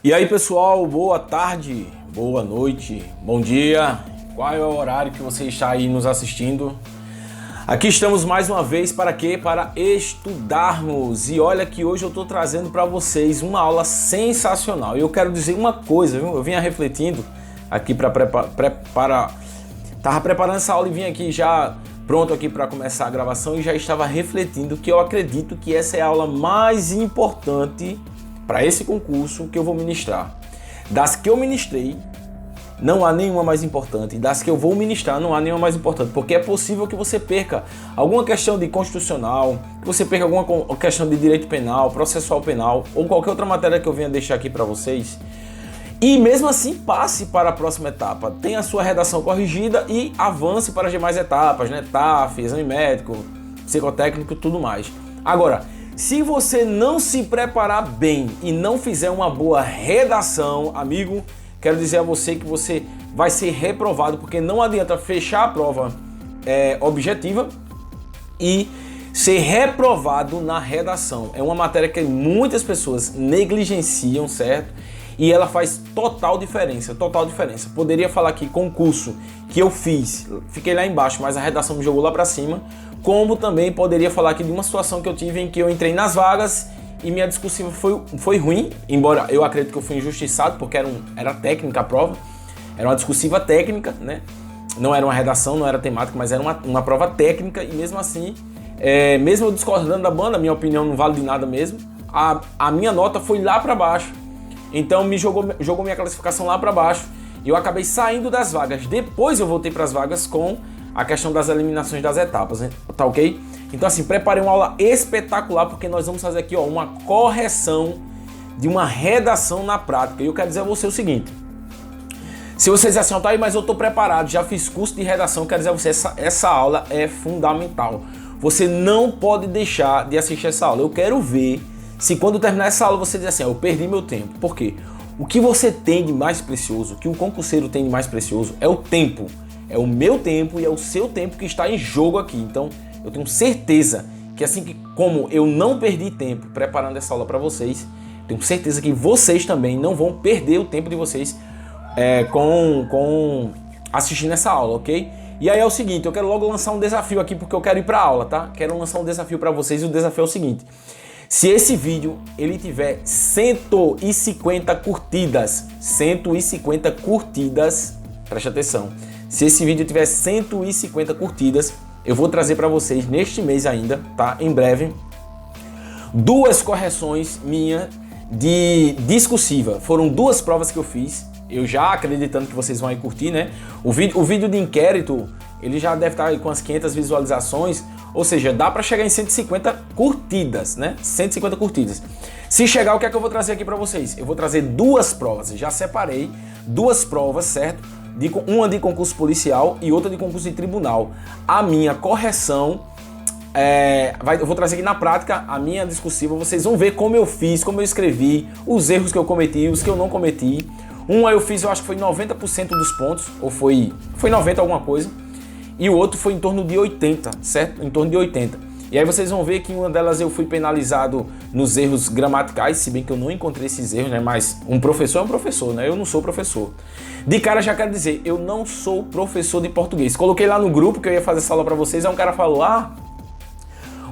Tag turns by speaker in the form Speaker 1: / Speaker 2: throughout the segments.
Speaker 1: E aí pessoal, boa tarde, boa noite, bom dia. Qual é o horário que você está aí nos assistindo? Aqui estamos mais uma vez para quê? Para estudarmos. E olha que hoje eu estou trazendo para vocês uma aula sensacional. E eu quero dizer uma coisa, viu? Eu vinha refletindo aqui Tava preparando essa aula e vim aqui já pronto aqui para começar a gravação e já estava refletindo que eu acredito que essa é a aula mais importante para esse concurso que eu vou ministrar. Das que eu ministrei, não há nenhuma mais importante. Das que eu vou ministrar, não há nenhuma mais importante. Porque é possível que você perca alguma questão de constitucional, que você perca alguma questão de direito penal, processual penal, ou qualquer outra matéria que eu venha deixar aqui para vocês. E mesmo assim, passe para a próxima etapa. Tenha a sua redação corrigida e avance para as demais etapas, né? TAF, exame médico, psicotécnico e tudo mais. Agora, se você não se preparar bem e não fizer uma boa redação, amigo, quero dizer a você que você vai ser reprovado, porque não adianta fechar a prova objetiva e ser reprovado na redação. É uma matéria que muitas pessoas negligenciam, certo? E ela faz total diferença, total diferença. Poderia falar aqui concurso que eu fiz, fiquei lá embaixo, mas a redação me jogou lá pra cima. Como também poderia falar aqui de uma situação que eu tive em que eu entrei nas vagas e minha discursiva foi ruim, embora eu acredito que eu fui injustiçado, porque era técnica a prova, era uma discursiva técnica, né? Não era uma redação, não era temática, mas era uma prova técnica e mesmo assim, mesmo eu discordando da banda, minha opinião não vale de nada mesmo, a minha nota foi lá para baixo, então me jogou minha classificação lá para baixo e eu acabei saindo das vagas. Depois eu voltei para as vagas com a questão das eliminações das etapas, né? Tá ok? Então assim, preparei uma aula espetacular porque nós vamos fazer aqui uma correção de uma redação na prática. E eu quero dizer a você o seguinte, se você dizer assim, tá aí, mas eu tô preparado, já fiz curso de redação, eu quero dizer a você, essa aula é fundamental. Você não pode deixar de assistir essa aula. Eu quero ver se quando terminar essa aula você diz assim, eu perdi meu tempo. Por quê? O que você tem de mais precioso, o que o concurseiro tem de mais precioso é o tempo. É o meu tempo e é o seu tempo que está em jogo aqui. Então, eu tenho certeza que assim como eu não perdi tempo preparando essa aula para vocês, tenho certeza que vocês também não vão perder o tempo de vocês com assistindo essa aula, ok? E aí é o seguinte, eu quero logo lançar um desafio aqui porque eu quero ir para a aula, tá? Quero lançar um desafio para vocês e o desafio é o seguinte. Se esse vídeo ele tiver 150 curtidas, 150 curtidas, preste atenção. Se esse vídeo tiver 150 curtidas, eu vou trazer para vocês neste mês ainda, tá? Em breve, 2 correções minhas de discursiva. Foram 2 provas que eu fiz, eu já acreditando que vocês vão aí curtir, né? O vídeo de inquérito, ele já deve estar aí com as 500 visualizações, ou seja, dá para chegar em 150 curtidas, né? 150 curtidas. Se chegar, o que é que eu vou trazer aqui para vocês? Eu vou trazer 2 provas, já separei 2 provas, certo? Uma de concurso policial e outra de concurso de tribunal. A minha correção, eu vou trazer aqui na prática a minha discursiva, vocês vão ver como eu fiz, como eu escrevi, os erros que eu cometi, os que eu não cometi. Uma eu fiz, eu acho que foi 90% dos pontos, ou foi 90 alguma coisa, e o outro foi em torno de 80, certo? Em torno de 80. E aí vocês vão ver que em uma delas eu fui penalizado nos erros gramaticais, se bem que eu não encontrei esses erros, né? Mas um professor é um professor, né? Eu não sou professor. De cara já quero dizer, eu não sou professor de português. Coloquei lá no grupo que eu ia fazer essa aula pra vocês, aí um cara falou,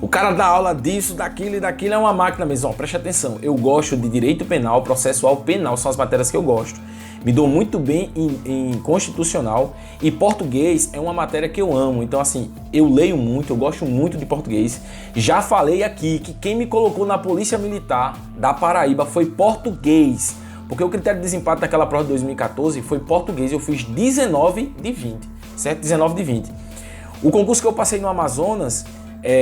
Speaker 1: o cara dá aula disso, daquilo e daquilo é uma máquina mesmo. Ó, preste atenção, eu gosto de direito penal, processual penal, são as matérias que eu gosto. Me dou muito bem em constitucional e português é uma matéria que eu amo. Então assim, eu leio muito, eu gosto muito de português. Já falei aqui que quem me colocou na Polícia Militar da Paraíba foi português. Porque o critério de desempate daquela prova de 2014 foi português. Eu fiz 19 de 20, certo? 19 de 20. O concurso que eu passei no Amazonas,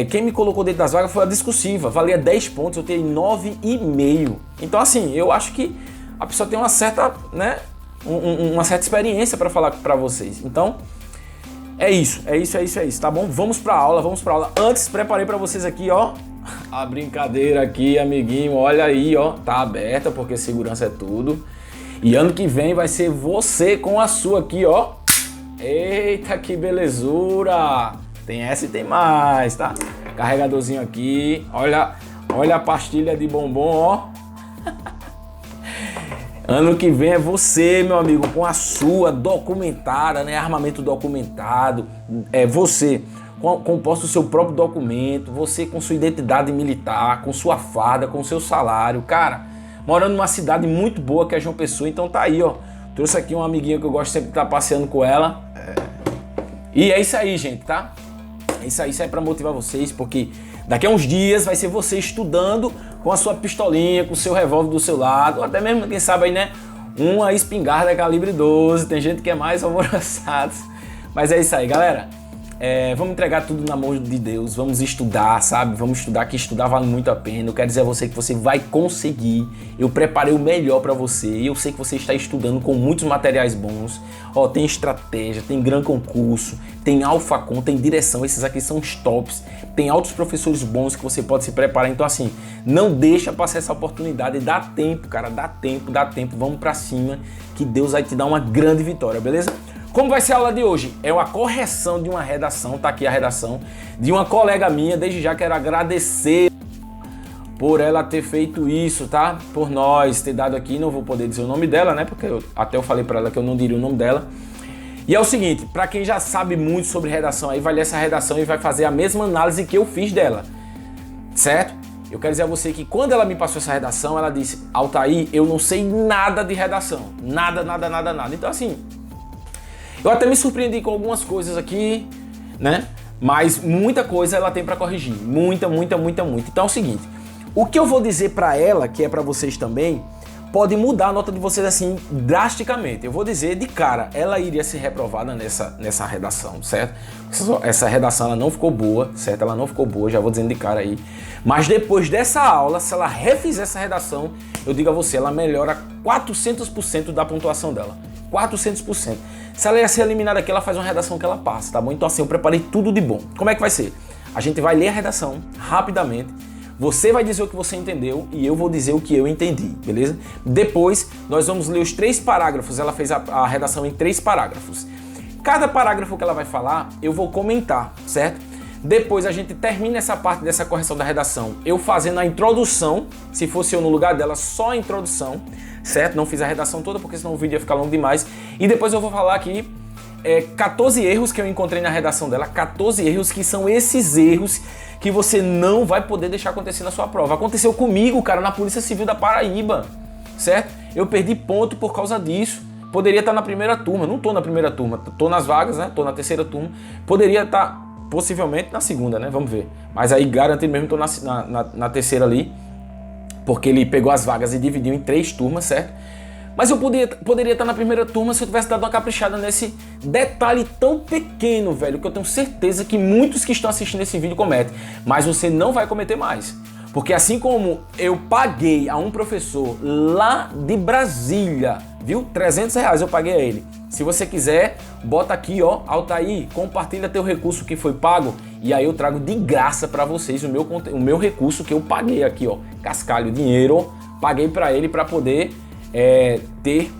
Speaker 1: quem me colocou dentro das vagas foi a discursiva. Valia 10 pontos, eu tenho 9,5. Então assim, eu acho que a pessoa tem uma certa, né? Uma certa experiência para falar para vocês. Então, é isso, tá bom? Vamos para aula. Antes, preparei para vocês aqui, ó, a brincadeira aqui, amiguinho, olha aí, ó, tá aberta porque segurança é tudo. E ano que vem vai ser você com a sua aqui, ó. Eita, que belezura! Tem essa e tem mais, tá? Carregadorzinho aqui, olha a pastilha de bombom, ó. Ano que vem é você, meu amigo, com a sua documentada, né? Armamento documentado. É você composto o seu próprio documento, você com sua identidade militar, com sua farda, com seu salário. Cara, morando numa cidade muito boa que é João Pessoa, então tá aí, ó. Trouxe aqui uma amiguinha que eu gosto sempre de estar passeando com ela. E é isso aí, gente, tá? Isso aí é pra motivar vocês, porque daqui a uns dias vai ser você estudando com a sua pistolinha, com o seu revólver do seu lado, ou até mesmo, quem sabe aí, né, uma espingarda calibre 12, tem gente que é mais alvoroçado. Mas é isso aí, galera. Vamos entregar tudo na mão de Deus, vamos estudar, sabe? Vamos estudar, que estudar vale muito a pena. Eu quero dizer a você que você vai conseguir. Eu preparei o melhor para você e eu sei que você está estudando com muitos materiais bons. Ó, tem estratégia, tem Gran Concurso, tem AlphaCon, tem direção, esses aqui são os tops. Tem altos professores bons que você pode se preparar. Então assim, não deixa passar essa oportunidade. Dá tempo, cara, dá tempo. Vamos para cima que Deus vai te dar uma grande vitória, beleza? Como vai ser a aula de hoje? É uma correção de uma redação, tá aqui a redação, de uma colega minha. Desde já quero agradecer por ela ter feito isso, tá? Por nós, ter dado aqui, não vou poder dizer o nome dela, né? Porque eu falei pra ela que eu não diria o nome dela. E é o seguinte, pra quem já sabe muito sobre redação aí, vai ler essa redação e vai fazer a mesma análise que eu fiz dela, certo? Eu quero dizer a você que quando ela me passou essa redação, ela disse: Altair, eu não sei nada de redação, nada. Então assim, eu até me surpreendi com algumas coisas aqui, né? Mas muita coisa ela tem para corrigir. Muita. Então é o seguinte, o que eu vou dizer para ela, que é para vocês também, pode mudar a nota de vocês assim drasticamente. Eu vou dizer de cara, ela iria ser reprovada nessa redação, certo? Essa redação ela não ficou boa, certo? Ela não ficou boa, já vou dizendo de cara aí. Mas depois dessa aula, se ela refizer essa redação, eu digo a você, ela melhora 400% da pontuação dela. 400%. Se ela ia ser eliminada aqui, ela faz uma redação que ela passa, tá bom? Então assim, eu preparei tudo de bom. Como é que vai ser? A gente vai ler a redação rapidamente, você vai dizer o que você entendeu e eu vou dizer o que eu entendi, beleza? Depois, nós vamos ler os 3 parágrafos, ela fez a redação em 3 parágrafos. Cada parágrafo que ela vai falar, eu vou comentar, certo? Depois a gente termina essa parte dessa correção da redação, eu fazendo a introdução, se fosse eu no lugar dela, só a introdução, certo? Não fiz a redação toda porque senão o vídeo ia ficar longo demais. E depois eu vou falar aqui 14 erros que eu encontrei na redação dela, 14 erros que são esses erros que você não vai poder deixar acontecer na sua prova. Aconteceu comigo, cara, na Polícia Civil da Paraíba, certo? Eu perdi ponto por causa disso. Poderia estar na primeira turma, não tô na primeira turma, tô nas vagas, né? Tô na terceira turma. Poderia estar possivelmente na segunda, né? Vamos ver. Mas aí garantido mesmo, tô na terceira ali, porque ele pegou as vagas e dividiu em 3 turmas, certo? Mas eu poderia estar na primeira turma se eu tivesse dado uma caprichada nesse detalhe tão pequeno, velho, que eu tenho certeza que muitos que estão assistindo esse vídeo cometem. Mas você não vai cometer mais. Porque assim como eu paguei a um professor lá de Brasília, viu? R$300 eu paguei a ele. Se você quiser, bota aqui, ó, Altair, compartilha teu recurso que foi pago e aí eu trago de graça para vocês o meu recurso que eu paguei aqui, ó, cascalho, dinheiro, paguei para ele para poder ter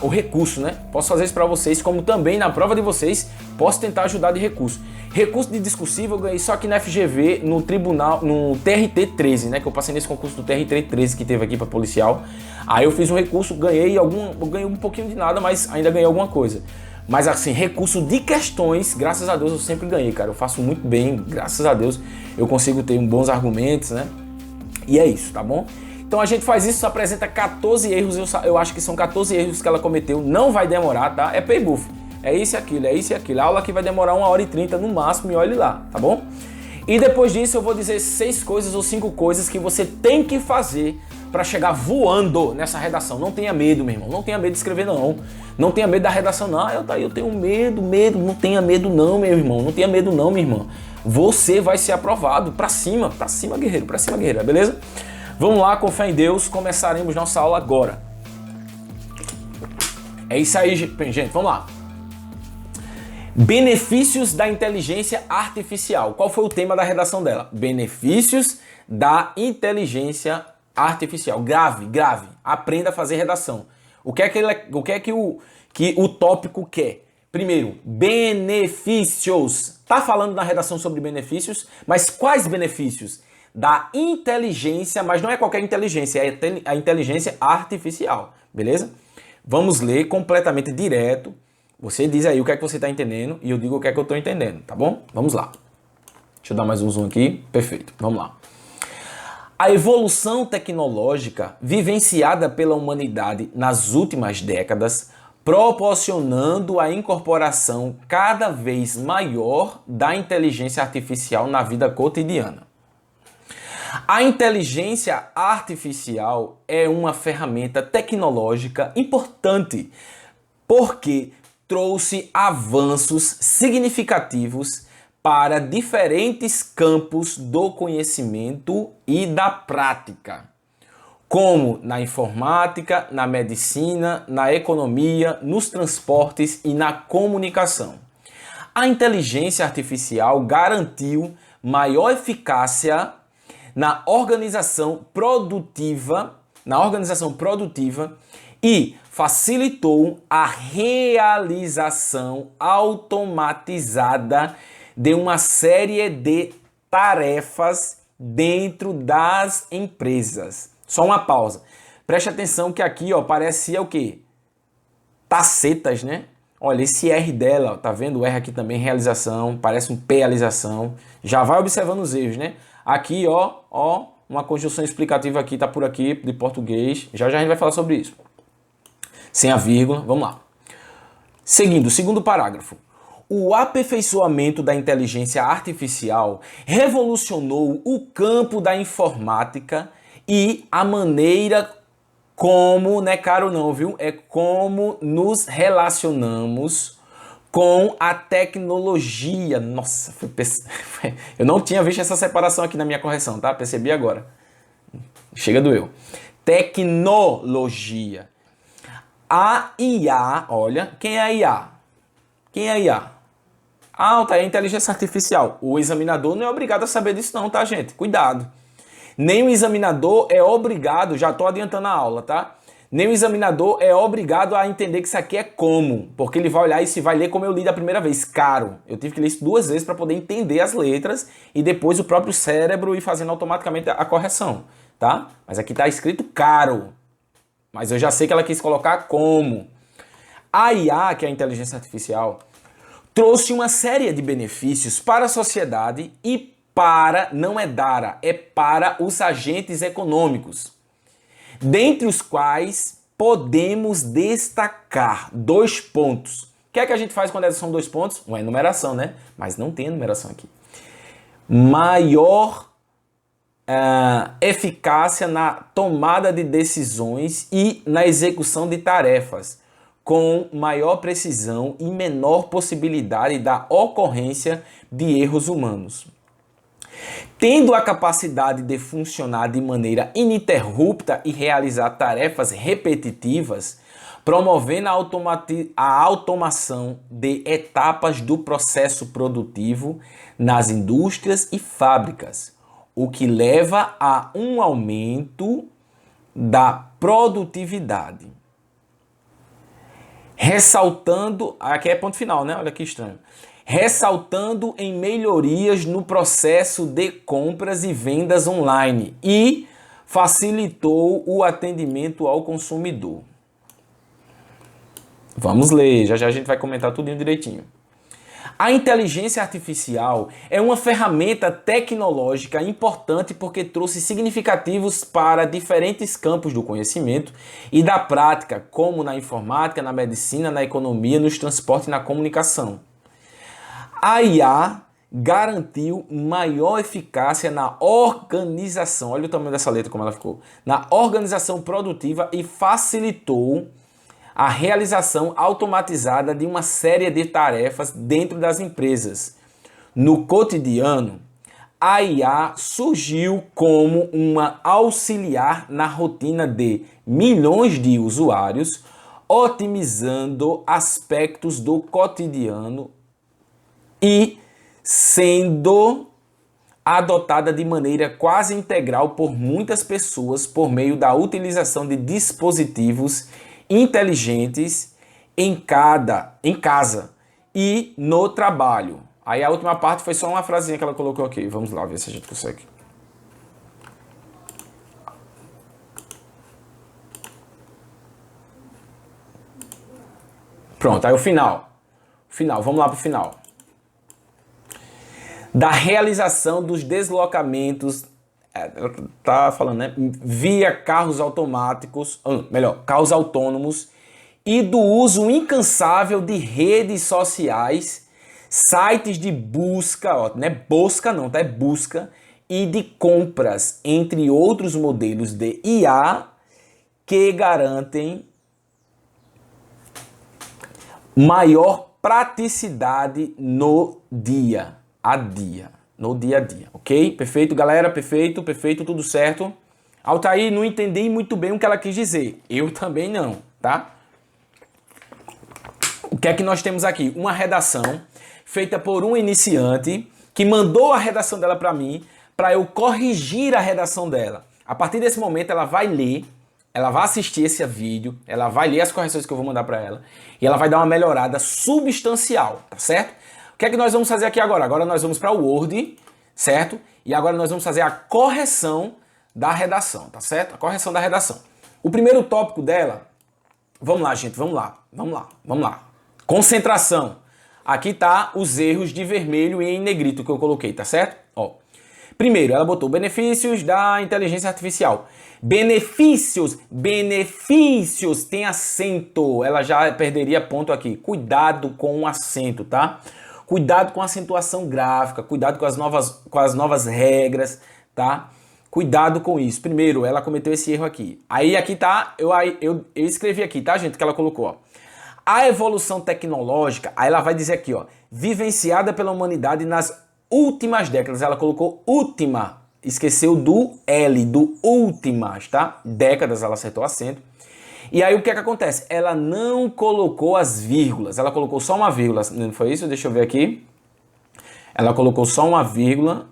Speaker 1: o recurso, né? Posso fazer isso para vocês, como também na prova de vocês, posso tentar ajudar de recurso. Recurso de discursivo eu ganhei só aqui na FGV, no tribunal, no TRT 13, né? Que eu passei nesse concurso do TRT 13 que teve aqui para policial. Aí eu fiz um recurso, eu ganhei um pouquinho de nada, mas ainda ganhei alguma coisa. Mas assim, recurso de questões, graças a Deus eu sempre ganhei, cara. Eu faço muito bem, graças a Deus eu consigo ter bons argumentos, né? E é isso, tá bom? Então a gente faz isso, apresenta 14 erros, eu acho que são 14 erros que ela cometeu, não vai demorar, tá? É paybuff, é isso e aquilo, a aula aqui vai demorar 1h30 no máximo e olhe lá, tá bom? E depois disso eu vou dizer 6 coisas ou 5 coisas que você tem que fazer para chegar voando nessa redação. Não tenha medo, meu irmão, não tenha medo de escrever não, não tenha medo da redação não, eu tenho medo, não tenha medo não, meu irmão, não tenha medo não, minha irmã. Você vai ser aprovado, pra cima guerreiro, beleza? Vamos lá, com fé em Deus, começaremos nossa aula agora. É isso aí, gente, vamos lá. Benefícios da inteligência artificial. Qual foi o tema da redação dela? Benefícios da inteligência artificial. Grave. Aprenda a fazer redação. O que é que o tópico quer? Primeiro, benefícios. Tá falando na redação sobre benefícios, mas quais benefícios? da inteligência, mas não é qualquer inteligência, é a inteligência artificial, beleza? Vamos ler completamente direto. Você diz aí o que é que você está entendendo e eu digo o que é que eu estou entendendo, tá bom? Vamos lá. Deixa eu dar mais um zoom aqui. Perfeito, vamos lá. A evolução tecnológica vivenciada pela humanidade nas últimas décadas, proporcionando a incorporação cada vez maior da inteligência artificial na vida cotidiana. A inteligência artificial é uma ferramenta tecnológica importante porque trouxe avanços significativos para diferentes campos do conhecimento e da prática, como na informática, na medicina, na economia, nos transportes e na comunicação. A inteligência artificial garantiu maior eficácia na organização produtiva e facilitou a realização automatizada de uma série de tarefas dentro das empresas. Só uma pausa. Preste atenção que aqui, ó, parecia o quê? Tacetas, né? Olha, esse R dela, ó, tá vendo? O R aqui também, realização, parece um realização. Já vai observando os erros, né? Aqui, ó, uma conjunção explicativa aqui, tá por aqui, de português. Já a gente vai falar sobre isso. Sem a vírgula, vamos lá. Seguindo, segundo parágrafo. O aperfeiçoamento da inteligência artificial revolucionou o campo da informática e a maneira como, não é caro não, viu? É como nos relacionamos com a tecnologia. Nossa, eu não tinha visto essa separação aqui na minha correção, tá? Percebi agora. Chega do eu. Tecnologia. A IA, olha, quem é a IA? Quem é a IA? Ah, tá, é a inteligência artificial. O examinador não é obrigado a saber disso não, tá, gente? Cuidado. Nem o examinador é obrigado, já tô adiantando a aula, tá? Nem o examinador é obrigado a entender que isso aqui é como, porque ele vai olhar e se vai ler como eu li da primeira vez, caro. Eu tive que ler isso 2 vezes para poder entender as letras e depois o próprio cérebro ir fazendo automaticamente a correção, tá? Mas aqui tá escrito caro. Mas eu já sei que ela quis colocar como. A IA, que é a inteligência artificial, trouxe uma série de benefícios para a sociedade e para, não é para, é para os agentes econômicos, dentre os quais podemos destacar 2 pontos. O que é que a gente faz quando são 2 pontos? Uma enumeração, né? Mas não tem enumeração aqui. Maior eficácia na tomada de decisões e na execução de tarefas, com maior precisão e menor possibilidade da ocorrência de erros humanos. Tendo a capacidade de funcionar de maneira ininterrupta e realizar tarefas repetitivas, promovendo a automação de etapas do processo produtivo nas indústrias e fábricas, o que leva a um aumento da produtividade. Ressaltando, aqui é ponto final, né? Olha que estranho. Ressaltando em melhorias no processo de compras e vendas online e facilitou o atendimento ao consumidor. Vamos ler, já a gente vai comentar tudinho direitinho. A inteligência artificial é uma ferramenta tecnológica importante porque trouxe significativos para diferentes campos do conhecimento e da prática, como na informática, na medicina, na economia, nos transportes e na comunicação. A IA garantiu maior eficácia na organização, olha o tamanho dessa letra como ela ficou, na organização produtiva e facilitou a realização automatizada de uma série de tarefas dentro das empresas. No cotidiano, a IA surgiu como uma auxiliar na rotina de milhões de usuários, otimizando aspectos do cotidiano e sendo adotada de maneira quase integral por muitas pessoas por meio da utilização de dispositivos inteligentes em casa e no trabalho. Aí a última parte foi só uma frasinha que ela colocou aqui. Vamos lá ver se a gente consegue. Pronto, aí o final. Final, vamos lá pro final. Da realização dos deslocamentos, tá falando, né? Via carros automáticos, melhor, carros autônomos e do uso incansável de redes sociais, sites de busca, ó, não é busca não, tá? É busca e de compras, entre outros modelos de IA que garantem maior praticidade no dia a dia, ok? Perfeito, galera, perfeito, tudo certo. Altair, não entendi muito bem o que ela quis dizer. Eu também não, tá? O que é que nós temos aqui? Uma redação feita por um iniciante que mandou a redação dela para mim, para eu corrigir a redação dela. A partir desse momento ela vai ler, ela vai assistir esse vídeo, ela vai ler as correções que eu vou mandar para ela e ela vai dar uma melhorada substancial, tá certo? O que é que nós vamos fazer aqui agora? Agora nós vamos para o Word, certo? E agora nós vamos fazer a correção da redação, tá certo? A correção da redação. O primeiro tópico dela, vamos lá, gente, vamos lá. Concentração. Aqui tá os erros de vermelho e em negrito que eu coloquei, tá certo? Ó. Primeiro, ela botou benefícios da inteligência artificial. Benefícios, tem acento. Ela já perderia ponto aqui. Cuidado com o acento, tá? Cuidado com a acentuação gráfica, cuidado com as novas regras, tá? Cuidado com isso. Primeiro, ela cometeu esse erro aqui. Aí aqui tá, eu escrevi aqui, tá, gente, que ela colocou, ó. A evolução tecnológica, aí ela vai dizer aqui, ó, vivenciada pela humanidade nas últimas décadas. Ela colocou última, esqueceu do L, do últimas, tá? Décadas, ela acertou o acento. E aí o que é que acontece? Ela não colocou as vírgulas, ela colocou só uma vírgula, não foi isso? Deixa eu ver aqui. Ela colocou só uma vírgula.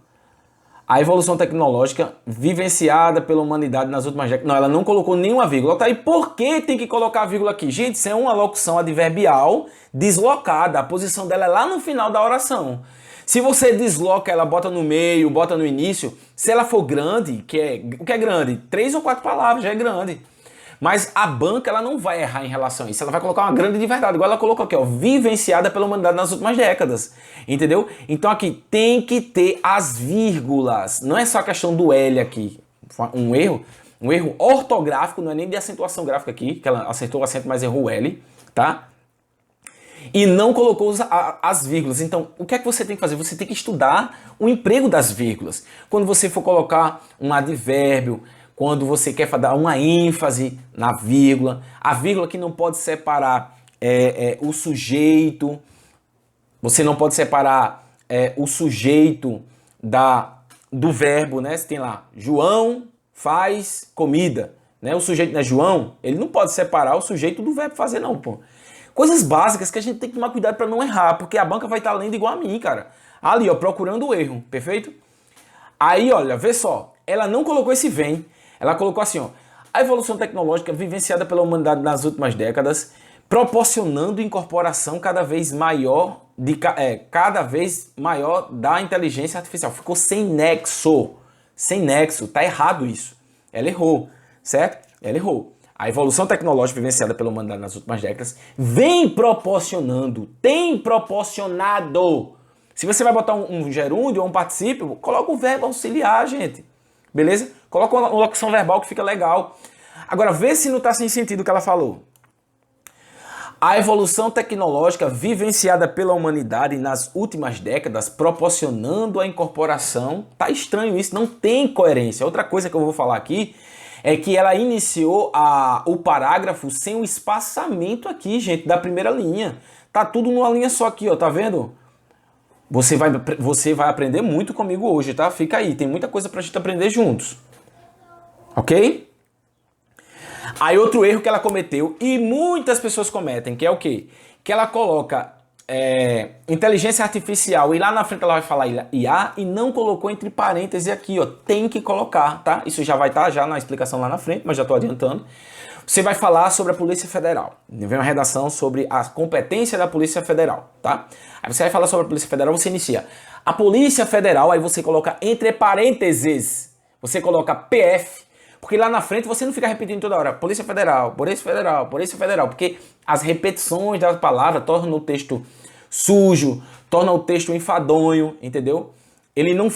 Speaker 1: A evolução tecnológica vivenciada pela humanidade nas últimas décadas. Não, ela não colocou nenhuma vírgula. Tá aí, por que tem que colocar a vírgula aqui? Gente, isso é uma locução adverbial deslocada. A posição dela é lá no final da oração. Se você desloca ela, bota no meio, bota no início, se ela for grande, o que é grande? 3 ou 4 palavras, já é grande. Mas a banca, ela não vai errar em relação a isso. Ela vai colocar uma grande de verdade. Igual ela colocou aqui, ó, vivenciada pela humanidade nas últimas décadas. Entendeu? Então aqui tem que ter as vírgulas. Não é só a questão do L aqui. Um erro ortográfico, não é nem de acentuação gráfica aqui, que ela acertou o acento, mas errou o L, tá? E não colocou as vírgulas. Então, o que é que você tem que fazer? Você tem que estudar o emprego das vírgulas. Quando você for colocar um advérbio, quando você quer dar uma ênfase na vírgula, a vírgula que não pode separar o sujeito, você não pode separar o sujeito do verbo, né? Você tem lá, João faz comida, né? O sujeito não é João, ele não pode separar o sujeito do verbo fazer não, pô. Coisas básicas que a gente tem que tomar cuidado para não errar, porque a banca vai estar lendo igual a mim, cara. Ali, ó, procurando o erro, perfeito? Aí, olha, vê só, ela não colocou esse vem. Ela colocou assim, ó, a evolução tecnológica vivenciada pela humanidade nas últimas décadas, proporcionando incorporação cada vez maior da inteligência artificial. Ficou sem nexo, tá errado isso. Ela errou, certo? Ela errou. A evolução tecnológica vivenciada pela humanidade nas últimas décadas tem proporcionado. Se você vai botar um gerúndio ou um particípio, coloca o verbo auxiliar, gente. Beleza? Coloca uma locução verbal que fica legal. Agora, vê se não está sem sentido o que ela falou. A evolução tecnológica vivenciada pela humanidade nas últimas décadas, proporcionando a incorporação. Tá estranho isso, não tem coerência. Outra coisa que eu vou falar aqui é que ela iniciou o parágrafo sem o espaçamento aqui, gente, da primeira linha. Tá tudo numa linha só aqui, ó, tá vendo? Você vai aprender muito comigo hoje, tá? Fica aí, tem muita coisa pra gente aprender juntos. Ok? Aí outro erro que ela cometeu, e muitas pessoas cometem, que é o quê? Que ela coloca inteligência artificial e lá na frente ela vai falar IA e não colocou entre parênteses aqui, ó. Tem que colocar, tá? Isso já vai estar já na explicação lá na frente, mas já tô adiantando. Você vai falar sobre a Polícia Federal. Vem uma redação sobre a competência da Polícia Federal, tá? Aí você vai falar sobre a Polícia Federal, você inicia. A Polícia Federal, aí você coloca entre parênteses, você coloca PF, Porque lá na frente você não fica repetindo toda hora Polícia Federal, Polícia Federal, Polícia Federal, porque as repetições das palavras tornam o texto sujo, tornam o texto enfadonho, entendeu? Ele não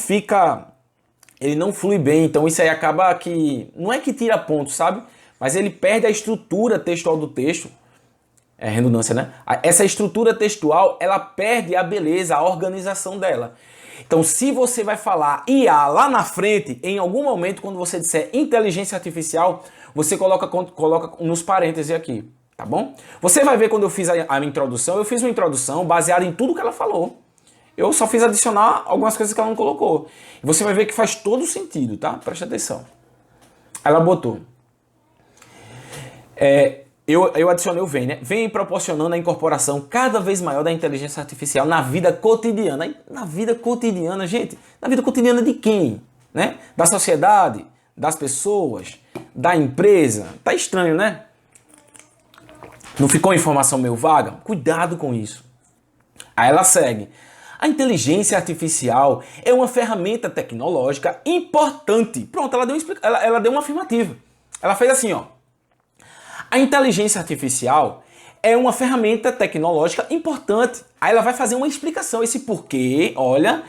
Speaker 1: flui bem, então isso aí acaba que, não é que tira ponto, sabe? Mas ele perde a estrutura textual do texto. É redundância, né? Essa estrutura textual, ela perde a beleza, a organização dela. Então, se você vai falar IA lá na frente, em algum momento, quando você disser inteligência artificial, você coloca nos parênteses aqui, tá bom? Você vai ver quando eu fiz a introdução, eu fiz uma introdução baseada em tudo que ela falou. Eu só fiz adicionar algumas coisas que ela não colocou. E você vai ver que faz todo sentido, tá? Preste atenção. Ela botou... Eu adicionei o vem, né? Vem proporcionando a incorporação cada vez maior da inteligência artificial na vida cotidiana. Na vida cotidiana, gente, na vida cotidiana de quem? Né? Da sociedade, das pessoas, da empresa. Tá estranho, né? Não ficou informação meio vaga? Cuidado com isso. Aí ela segue. A inteligência artificial é uma ferramenta tecnológica importante. Pronto, ela deu uma afirmativa. Ela fez assim, ó. A inteligência artificial é uma ferramenta tecnológica importante. Aí ela vai fazer uma explicação. Esse porquê, olha,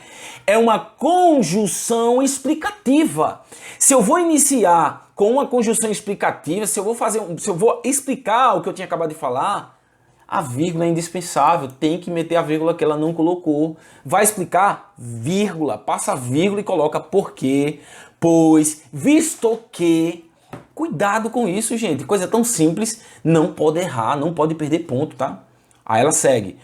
Speaker 1: é uma conjunção explicativa. Se eu vou iniciar com uma conjunção explicativa, se eu vou explicar o que eu tinha acabado de falar, a vírgula é indispensável. Tem que meter a vírgula que ela não colocou. Vai explicar? Vírgula. Passa a vírgula e coloca porquê, pois, visto que... Cuidado com isso, gente. Coisa tão simples, não pode errar, não pode perder ponto, tá? Aí ela segue.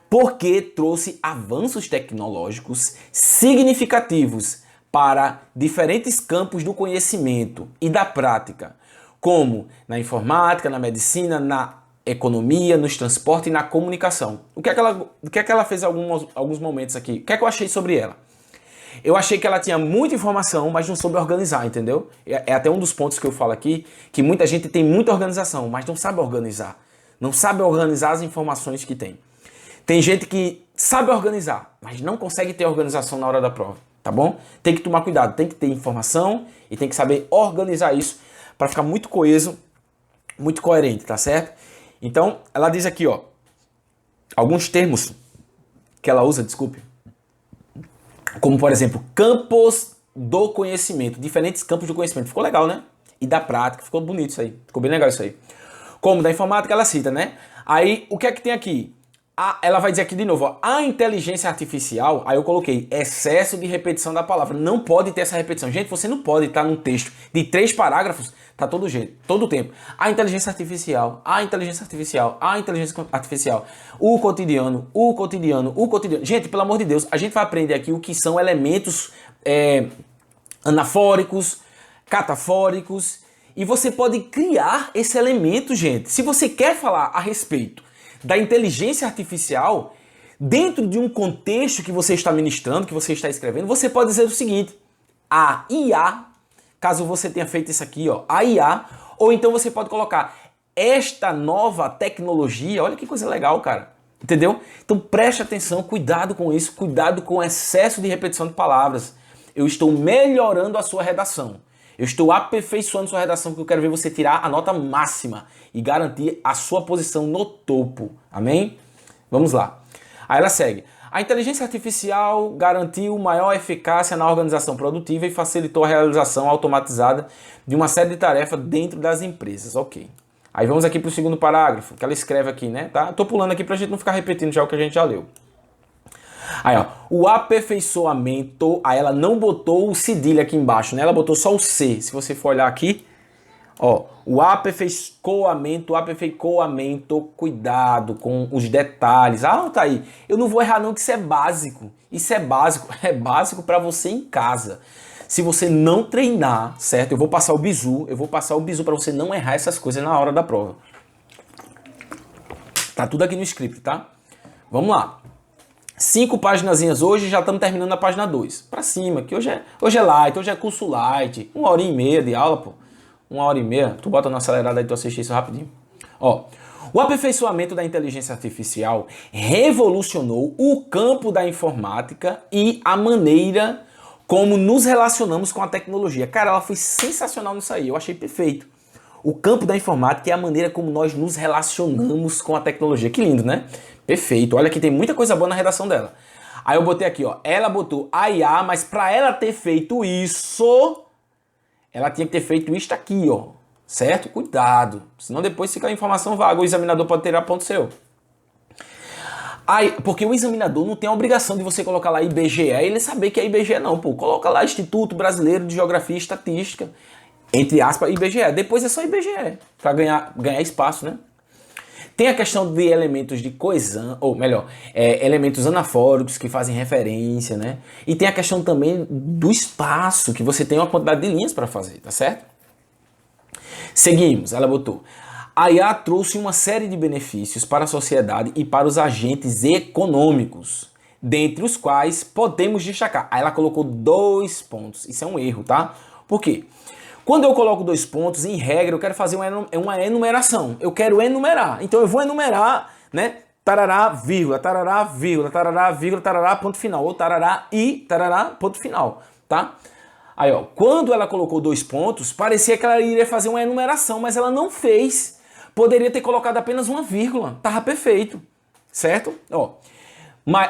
Speaker 1: Porque trouxe avanços tecnológicos significativos para diferentes campos do conhecimento e da prática, como na informática, na medicina, na economia, nos transportes e na comunicação. O que é que ela fez em alguns momentos aqui? O que é que eu achei sobre ela? Eu achei que ela tinha muita informação, mas não soube organizar, entendeu? É até um dos pontos que eu falo aqui, que muita gente tem muita organização, mas não sabe organizar. Não sabe organizar as informações que tem. Tem gente que sabe organizar, mas não consegue ter organização na hora da prova, tá bom? Tem que tomar cuidado, tem que ter informação e tem que saber organizar isso para ficar muito coeso, muito coerente, tá certo? Então, ela diz aqui, ó, alguns termos que ela usa, desculpe, como, por exemplo, campos do conhecimento, diferentes campos do conhecimento. Ficou legal, né? E da prática, ficou bonito isso aí. Ficou bem legal isso aí. Como da informática, ela cita, né? Aí, o que é que tem aqui? Ela vai dizer aqui de novo, ó, a inteligência artificial, aí eu coloquei excesso de repetição da palavra. Não pode ter essa repetição. Gente, você não pode estar num texto de 3 parágrafos, tá todo jeito, todo o tempo. A inteligência artificial, a inteligência artificial, a inteligência artificial, o cotidiano, o cotidiano, o cotidiano. Gente, pelo amor de Deus, a gente vai aprender aqui o que são elementos anafóricos, catafóricos, e você pode criar esse elemento, gente. Se você quer falar a respeito da inteligência artificial, dentro de um contexto que você está ministrando, que você está escrevendo, você pode dizer o seguinte, a IA, caso você tenha feito isso aqui, ó, a IA, ou então você pode colocar esta nova tecnologia, olha que coisa legal, cara, entendeu? Então preste atenção, cuidado com isso, cuidado com o excesso de repetição de palavras. Eu estou melhorando a sua redação. Eu estou aperfeiçoando sua redação, porque eu quero ver você tirar a nota máxima e garantir a sua posição no topo. Amém? Vamos lá. Aí ela segue. A inteligência artificial garantiu maior eficácia na organização produtiva e facilitou a realização automatizada de uma série de tarefas dentro das empresas. Ok. Aí vamos aqui para o segundo parágrafo, que ela escreve aqui, né? Tá? Estou pulando aqui para a gente não ficar repetindo já o que a gente já leu. Aí, ó, o aperfeiçoamento, aí ela não botou o cedilha aqui embaixo, né? Ela botou só o C. Se você for olhar aqui, ó, o aperfeiçoamento, cuidado com os detalhes. Ah, tá aí. Eu não vou errar não, que isso é básico. Isso é básico para você em casa. Se você não treinar, certo? Eu vou passar o bizu para você não errar essas coisas na hora da prova. Tá tudo aqui no script, tá? Vamos lá. 5 paginazinhas hoje, já estamos terminando a página 2. Pra cima, que hoje é light, hoje é curso light. 1h30 de aula, pô. 1h30. Tu bota no acelerado aí, tu assiste isso rapidinho. Ó, o aperfeiçoamento da inteligência artificial revolucionou o campo da informática e a maneira como nos relacionamos com a tecnologia. Cara, ela foi sensacional nisso aí, eu achei perfeito. O campo da informática é a maneira como nós nos relacionamos com a tecnologia. Que lindo, né? Perfeito. Olha que tem muita coisa boa na redação dela. Aí eu botei aqui, ó. Ela botou a IA, mas para ela ter feito isso, ela tinha que ter feito isto aqui, ó. Certo? Cuidado. Senão depois fica a informação vaga. O examinador pode tirar ponto seu. Aí, porque o examinador não tem a obrigação de você colocar lá IBGE, ele saber que é IBGE não, pô. Coloca lá Instituto Brasileiro de Geografia e Estatística, entre aspas, IBGE. Depois é só IBGE, para ganhar espaço, né? Tem a questão de elementos de coesão, ou melhor, elementos anafóricos que fazem referência, né? E tem a questão também do espaço, que você tem uma quantidade de linhas para fazer, tá certo? Seguimos, ela botou. A IA trouxe uma série de benefícios para a sociedade e para os agentes econômicos, dentre os quais podemos destacar. Aí ela colocou 2 pontos, isso é um erro, tá? Por quê? Quando eu coloco 2 pontos, em regra, eu quero fazer uma enumeração. Eu quero enumerar. Então eu vou enumerar, né? Tarará, vírgula, tarará, vírgula, tarará, vírgula, tarará, ponto final. Ou tarará e tarará, ponto final, tá? Aí, ó, quando ela colocou 2 pontos, parecia que ela iria fazer uma enumeração, mas ela não fez. Poderia ter colocado apenas uma vírgula. Tava perfeito, certo? Ó,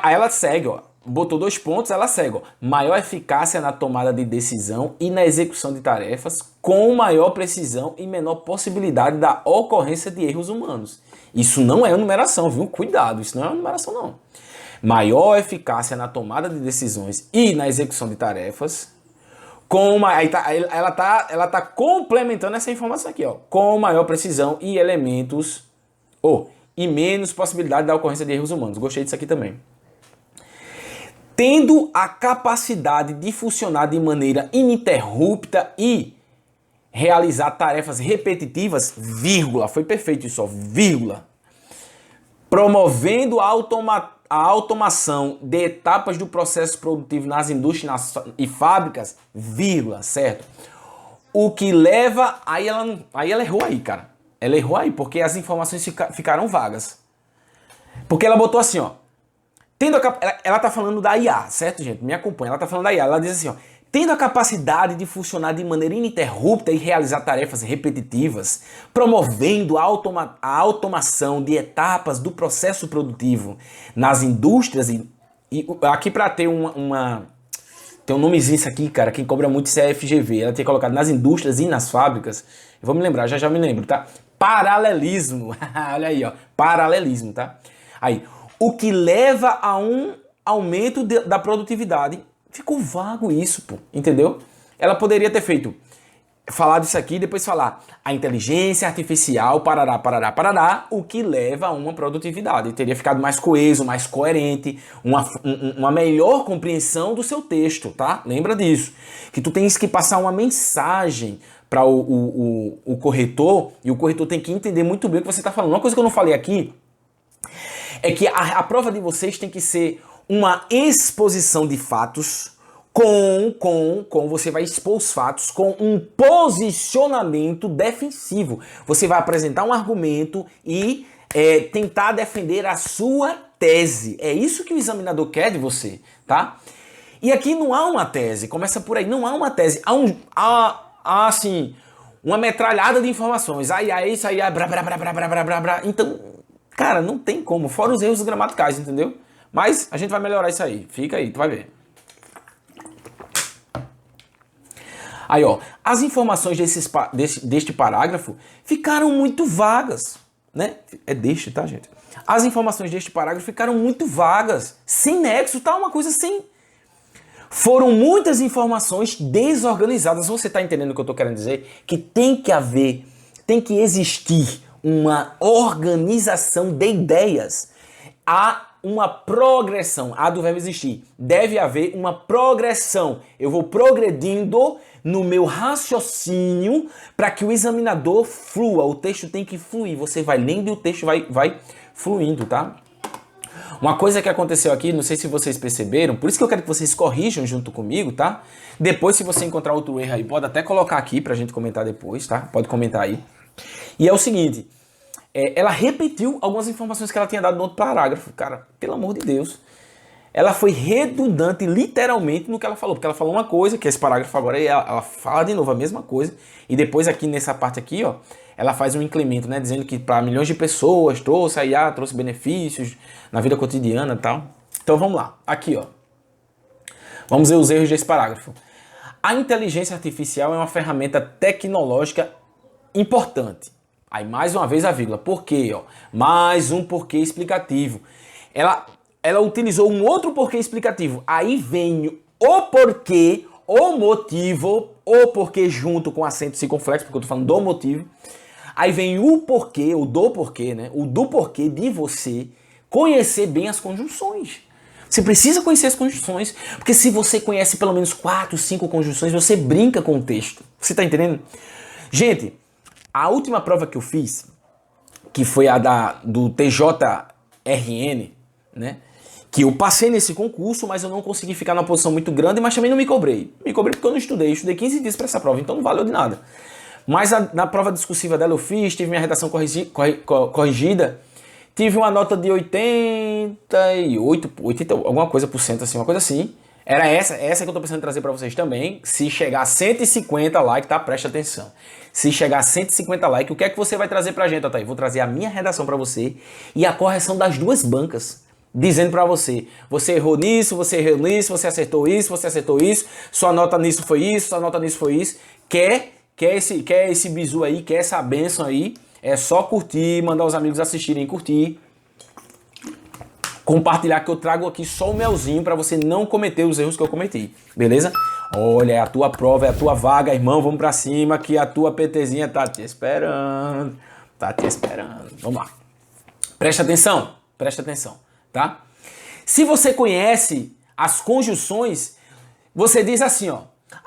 Speaker 1: aí ela segue, ó. Botou 2 pontos, ela segue, ó. Maior eficácia na tomada de decisão e na execução de tarefas, com maior precisão e menor possibilidade da ocorrência de erros humanos. Isso não é numeração, viu? Cuidado, isso não é numeração, não. Maior eficácia na tomada de decisões e na execução de tarefas, ela tá complementando essa informação aqui, ó. Com maior precisão e elementos, e menos possibilidade da ocorrência de erros humanos. Gostei disso aqui também. Tendo a capacidade de funcionar de maneira ininterrupta e realizar tarefas repetitivas, vírgula, foi perfeito isso, ó, vírgula. Promovendo a automação de etapas do processo produtivo nas indústrias e fábricas, vírgula, certo? O que leva... Aí ela errou aí, cara. Ela errou aí, porque as informações ficaram vagas. Porque ela botou assim, ó. Ela tá falando da IA, certo, gente? Me acompanha. Ela tá falando da IA. Ela diz assim, ó. Tendo a capacidade de funcionar de maneira ininterrupta e realizar tarefas repetitivas, promovendo a automação de etapas do processo produtivo nas indústrias e aqui para ter tem um nomezinho isso aqui, cara, quem cobra muito isso é a FGV. Ela tem colocado nas indústrias e nas fábricas. Eu vou me lembrar, já me lembro, tá? Paralelismo. Olha aí, ó. Paralelismo, tá? Aí, o que leva a um aumento da produtividade. Ficou vago isso, pô, entendeu? Ela poderia ter falado isso aqui e depois falar a inteligência artificial, parará, parará, parará, o que leva a uma produtividade. Teria ficado mais coeso, mais coerente, uma melhor compreensão do seu texto, tá? Lembra disso. Que tu tens que passar uma mensagem para o corretor e o corretor tem que entender muito bem o que você está falando. Uma coisa que eu não falei aqui é que a prova de vocês tem que ser uma exposição de fatos você vai expor os fatos com um posicionamento defensivo. Você vai apresentar um argumento e tentar defender a sua tese. É isso que o examinador quer de você, tá? E aqui não há uma tese, começa por aí, não há uma tese. Há assim, uma metralhada de informações. Isso aí, brá. Então, cara, não tem como, fora os erros gramaticais, entendeu? Mas a gente vai melhorar isso aí. Fica aí, tu vai ver. Aí, ó, as informações deste parágrafo ficaram muito vagas, né? É deste, tá, gente? As informações deste parágrafo ficaram muito vagas, sem nexo, tá? Uma coisa sem... Foram muitas informações desorganizadas. Você tá entendendo o que eu tô querendo dizer? Que tem que existir uma organização de ideias. Há uma progressão, a do verbo existir. Deve haver uma progressão. Eu vou progredindo no meu raciocínio para que o examinador flua. O texto tem que fluir. Você vai lendo e o texto vai fluindo, tá? Uma coisa que aconteceu aqui, não sei se vocês perceberam, por isso que eu quero que vocês corrijam junto comigo, tá? Depois, se você encontrar outro erro aí, pode até colocar aqui pra gente comentar depois, tá? Pode comentar aí. E é o seguinte... ela repetiu algumas informações que ela tinha dado no outro parágrafo. Cara, pelo amor de Deus. ela foi redundante literalmente no que ela falou, porque ela falou uma coisa, que esse parágrafo agora ela fala de novo a mesma coisa, e depois aqui nessa parte aqui, ó, ela faz um incremento, né, dizendo que para milhões de pessoas trouxe a IA, trouxe benefícios na vida cotidiana e tal. Então vamos lá, aqui ó, vamos ver os erros desse parágrafo. A inteligência artificial é uma ferramenta tecnológica importante. Aí mais uma vez a vírgula, por quê? Ó? Mais um porquê explicativo. Ela utilizou um outro porquê explicativo. Aí vem o porquê, o motivo, o porquê junto com acento circunflexo, porque eu tô falando do motivo. Aí vem o porquê, o do porquê, né? O do porquê de você conhecer bem as conjunções. Você precisa conhecer as conjunções, porque se você conhece pelo menos 4, 5 conjunções, você brinca com o texto. Você tá entendendo? Gente, a última prova que eu fiz, que foi a do TJRN, né? Que eu passei nesse concurso, mas eu não consegui ficar numa posição muito grande, mas também não me cobrei. Me cobrei porque eu não estudei. Eu estudei 15 dias para essa prova, então não valeu de nada. Mas na prova discursiva dela eu fiz, tive minha redação corrigida, tive uma nota de 88, 80, alguma coisa por cento, assim, uma coisa assim. Era essa que eu tô pensando em trazer para vocês também. Se chegar a 150 likes, tá? Preste atenção. Se chegar a 150 likes, o que é que você vai trazer pra gente, Otávio? Vou trazer a minha redação para você e a correção das duas bancas. Dizendo pra você, você errou nisso, você errou nisso, você acertou isso, sua nota nisso foi isso, sua nota nisso foi isso. Quer esse bizu aí, quer essa benção aí, é só curtir, mandar os amigos assistirem, curtir. Compartilhar que eu trago aqui só o melzinho pra você não cometer os erros que eu cometi, beleza? Olha, é a tua prova, é a tua vaga, irmão, vamos pra cima que a tua PTzinha tá te esperando, Vamos lá. Presta atenção, tá? Se você conhece as conjunções, você diz assim, ó,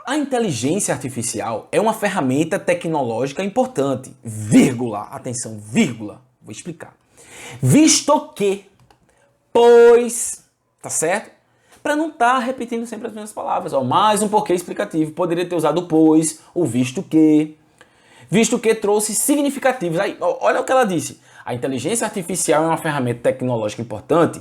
Speaker 1: a inteligência artificial é uma ferramenta tecnológica importante, vírgula, atenção, vírgula, vou explicar. Visto que, pois, tá certo? Para não estar repetindo sempre as mesmas palavras, ó, mais um porquê explicativo, poderia ter usado o pois, o visto que trouxe significativos. Aí, olha o que ela disse. A inteligência artificial é uma ferramenta tecnológica importante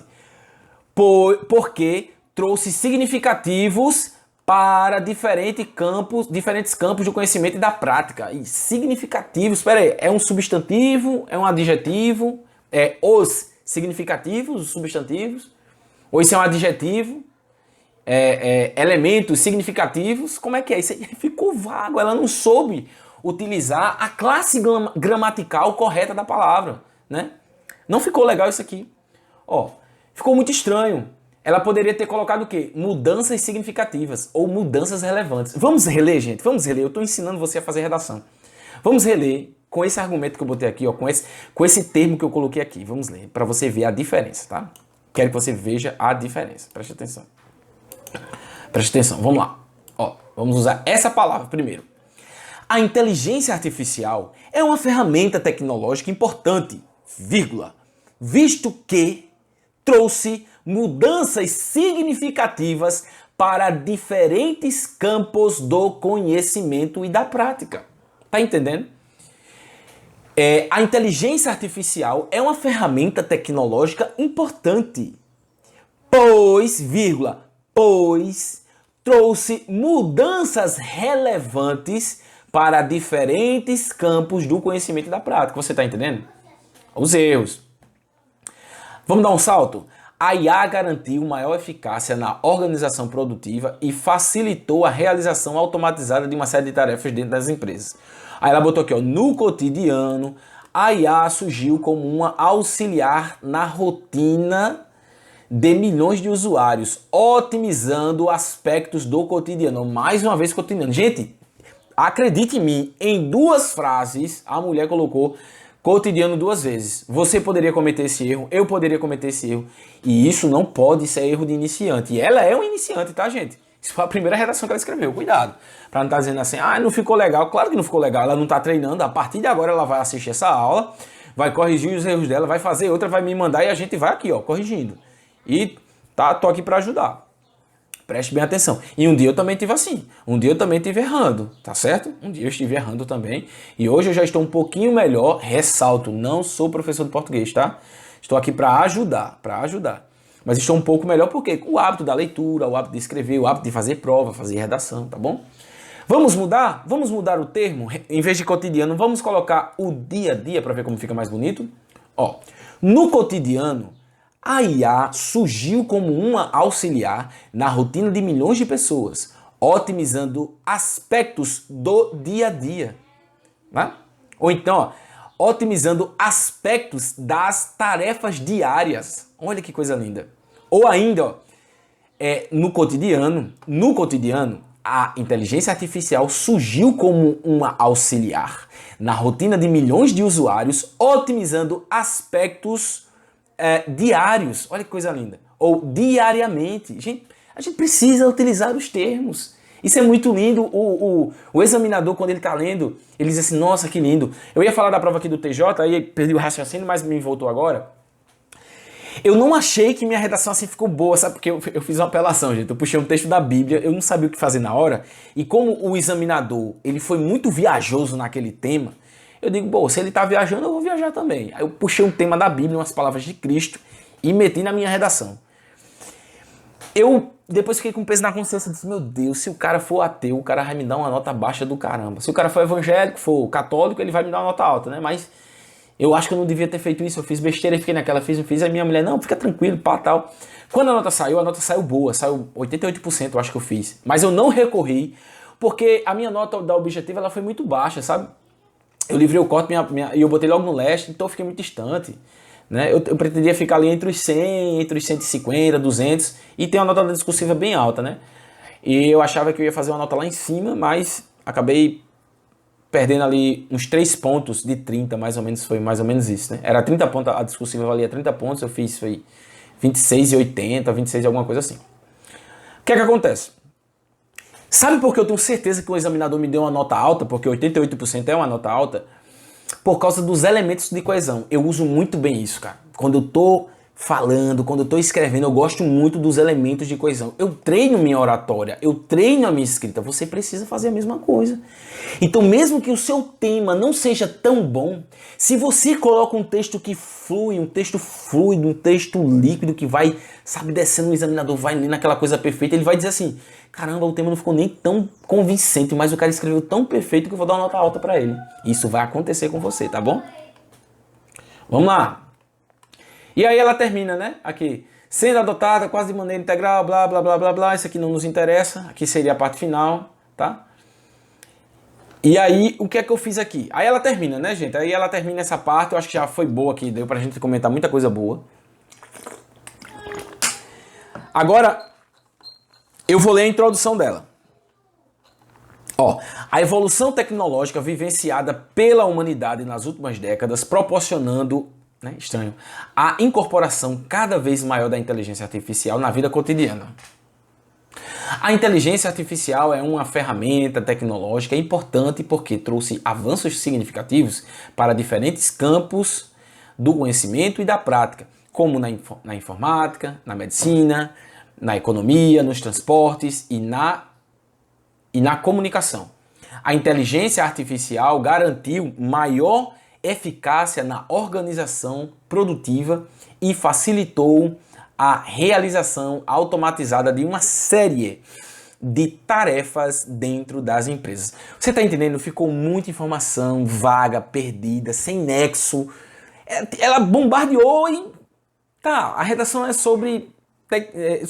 Speaker 1: porque trouxe significativos para diferentes campos do conhecimento e da prática. E significativos, espera aí, é um substantivo, é um adjetivo, é os significativos, os substantivos, ou isso é um adjetivo, elementos significativos, como é que é? Isso aí ficou vago, ela não soube utilizar a classe gramatical correta da palavra, né? Não ficou legal isso aqui. Ó, ficou muito estranho. Ela poderia ter colocado o quê? Mudanças significativas ou mudanças relevantes. Vamos reler, gente? Vamos reler. Eu estou ensinando você a fazer redação. Vamos reler com esse argumento que eu botei aqui, ó, com esse termo que eu coloquei aqui. Vamos ler, para você ver a diferença, tá? Quero que você veja a diferença. Preste atenção. Preste atenção, vamos lá. Ó, vamos usar essa palavra primeiro. A inteligência artificial é uma ferramenta tecnológica importante, vírgula, visto que trouxe mudanças significativas para diferentes campos do conhecimento e da prática. Tá entendendo? A inteligência artificial é uma ferramenta tecnológica importante, pois trouxe mudanças relevantes para diferentes campos do conhecimento e da prática. Você está entendendo? Os erros. Vamos dar um salto? A IA garantiu maior eficácia na organização produtiva e facilitou a realização automatizada de uma série de tarefas dentro das empresas. Aí ela botou aqui, ó, no cotidiano, a IA surgiu como uma auxiliar na rotina de milhões de usuários, otimizando aspectos do cotidiano. Mais uma vez, cotidiano. Gente, acredite em mim, em 2 frases, a mulher colocou cotidiano 2 vezes. Você poderia cometer esse erro, eu poderia cometer esse erro. E isso não pode ser erro de iniciante. E ela é um iniciante, tá, gente? Isso foi a primeira redação que ela escreveu. Cuidado. Pra não estar dizendo assim, não ficou legal. Claro que não ficou legal. Ela não tá treinando. A partir de agora ela vai assistir essa aula, vai corrigir os erros dela, vai fazer outra, vai me mandar e a gente vai aqui, ó, corrigindo. E tô aqui pra ajudar. Preste bem atenção. E um dia eu também tive assim. Um dia eu também estive errando, tá certo? Um dia eu estive errando também. E hoje eu já estou um pouquinho melhor. Ressalto, não sou professor de português, tá? Estou aqui para ajudar, Mas estou um pouco melhor porque o hábito da leitura, o hábito de escrever, o hábito de fazer prova, fazer redação, tá bom? Vamos mudar? Vamos mudar o termo? Em vez de cotidiano, vamos colocar o dia a dia para ver como fica mais bonito? Ó, no cotidiano, a IA surgiu como uma auxiliar na rotina de milhões de pessoas, otimizando aspectos do dia a dia. Né? Ou então, ó, otimizando aspectos das tarefas diárias. Olha que coisa linda. Ou ainda, ó, no cotidiano, a inteligência artificial surgiu como uma auxiliar na rotina de milhões de usuários, otimizando aspectos diários. Olha que coisa linda. Ou diariamente. Gente, a gente precisa utilizar os termos. Isso é muito lindo. O examinador, quando ele está lendo, ele diz assim, nossa, que lindo. Eu ia falar da prova aqui do TJ, aí perdi o raciocínio, mas me voltou agora. Eu não achei que minha redação assim ficou boa, sabe? Porque eu fiz uma apelação, gente. Eu puxei um texto da Bíblia, eu não sabia o que fazer na hora. E como o examinador, ele foi muito viajoso naquele tema, eu digo, bom, se ele tá viajando, eu vou viajar também. Aí eu puxei um tema da Bíblia, umas palavras de Cristo, e meti na minha redação. Eu depois fiquei com peso na consciência e disse, meu Deus, se o cara for ateu, o cara vai me dar uma nota baixa do caramba. Se o cara for evangélico, for católico, ele vai me dar uma nota alta, né? Mas eu acho que eu não devia ter feito isso, eu fiz besteira, fiquei naquela, fiz, a minha mulher, não, fica tranquilo, pá, tal. Quando a nota saiu boa, saiu 88%, eu acho que eu fiz. Mas eu não recorri, porque a minha nota da objetiva, ela foi muito baixa, sabe? Eu livrei o corte e eu botei logo no leste, então eu fiquei muito distante. Né? Eu pretendia ficar ali entre os 100, entre os 150, 200, e tem uma nota discursiva bem alta, né? E eu achava que eu ia fazer uma nota lá em cima, mas acabei perdendo ali uns 3 pontos de 30, mais ou menos, foi mais ou menos isso, né? Era 30 pontos, a discursiva valia 30 pontos, eu fiz, foi 26,80, 26 e alguma coisa assim. O que é que acontece? Sabe por que eu tenho certeza que o examinador me deu uma nota alta, porque 88% é uma nota alta? Por causa dos elementos de coesão. Eu uso muito bem isso, cara. Quando eu tô falando, quando eu tô escrevendo, eu gosto muito dos elementos de coesão. Eu treino minha oratória, eu treino a minha escrita. Você precisa fazer a mesma coisa. Então, mesmo que o seu tema não seja tão bom, se você coloca um texto que flui, um texto fluido, um texto líquido que vai, sabe, descendo, o examinador vai lendo aquela coisa perfeita, ele vai dizer assim, caramba, o tema não ficou nem tão convincente, mas o cara escreveu tão perfeito que eu vou dar uma nota alta pra ele. Isso vai acontecer com você, tá bom? Vamos lá. E aí ela termina, né? Aqui, sendo adotada quase de maneira integral, blá, blá, blá, blá, blá. Isso aqui não nos interessa. Aqui seria a parte final, tá? E aí, o que é que eu fiz aqui? Aí ela termina, né, gente? Aí ela termina essa parte, eu acho que já foi boa aqui, deu pra gente comentar muita coisa boa. Agora, eu vou ler a introdução dela. Ó, a evolução tecnológica vivenciada pela humanidade nas últimas décadas, proporcionando, né, estranho, a incorporação cada vez maior da inteligência artificial na vida cotidiana. A inteligência artificial é uma ferramenta tecnológica importante porque trouxe avanços significativos para diferentes campos do conhecimento e da prática, como na informática, na medicina, na economia, nos transportes e na comunicação. A inteligência artificial garantiu maior eficácia na organização produtiva e facilitou a realização automatizada de uma série de tarefas dentro das empresas. Você está entendendo? Ficou muita informação vaga, perdida, sem nexo. Ela bombardeou e... Tá, a redação é sobre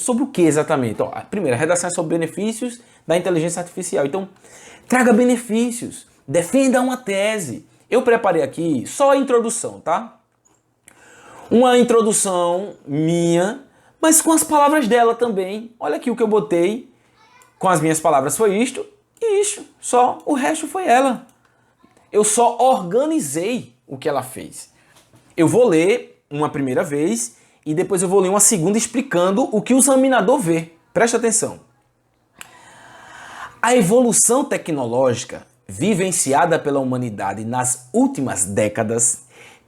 Speaker 1: o que exatamente? Ó, primeiro, a redação é sobre benefícios da inteligência artificial. Então, traga benefícios, defenda uma tese. Eu preparei aqui só a introdução, tá? Uma introdução minha, mas com as palavras dela também. Olha aqui o que eu botei com as minhas palavras foi isto e isto. Só o resto foi ela. Eu só organizei o que ela fez. Eu vou ler uma primeira vez e depois eu vou ler uma segunda explicando o que o examinador vê. Presta atenção. A evolução tecnológica vivenciada pela humanidade nas últimas décadas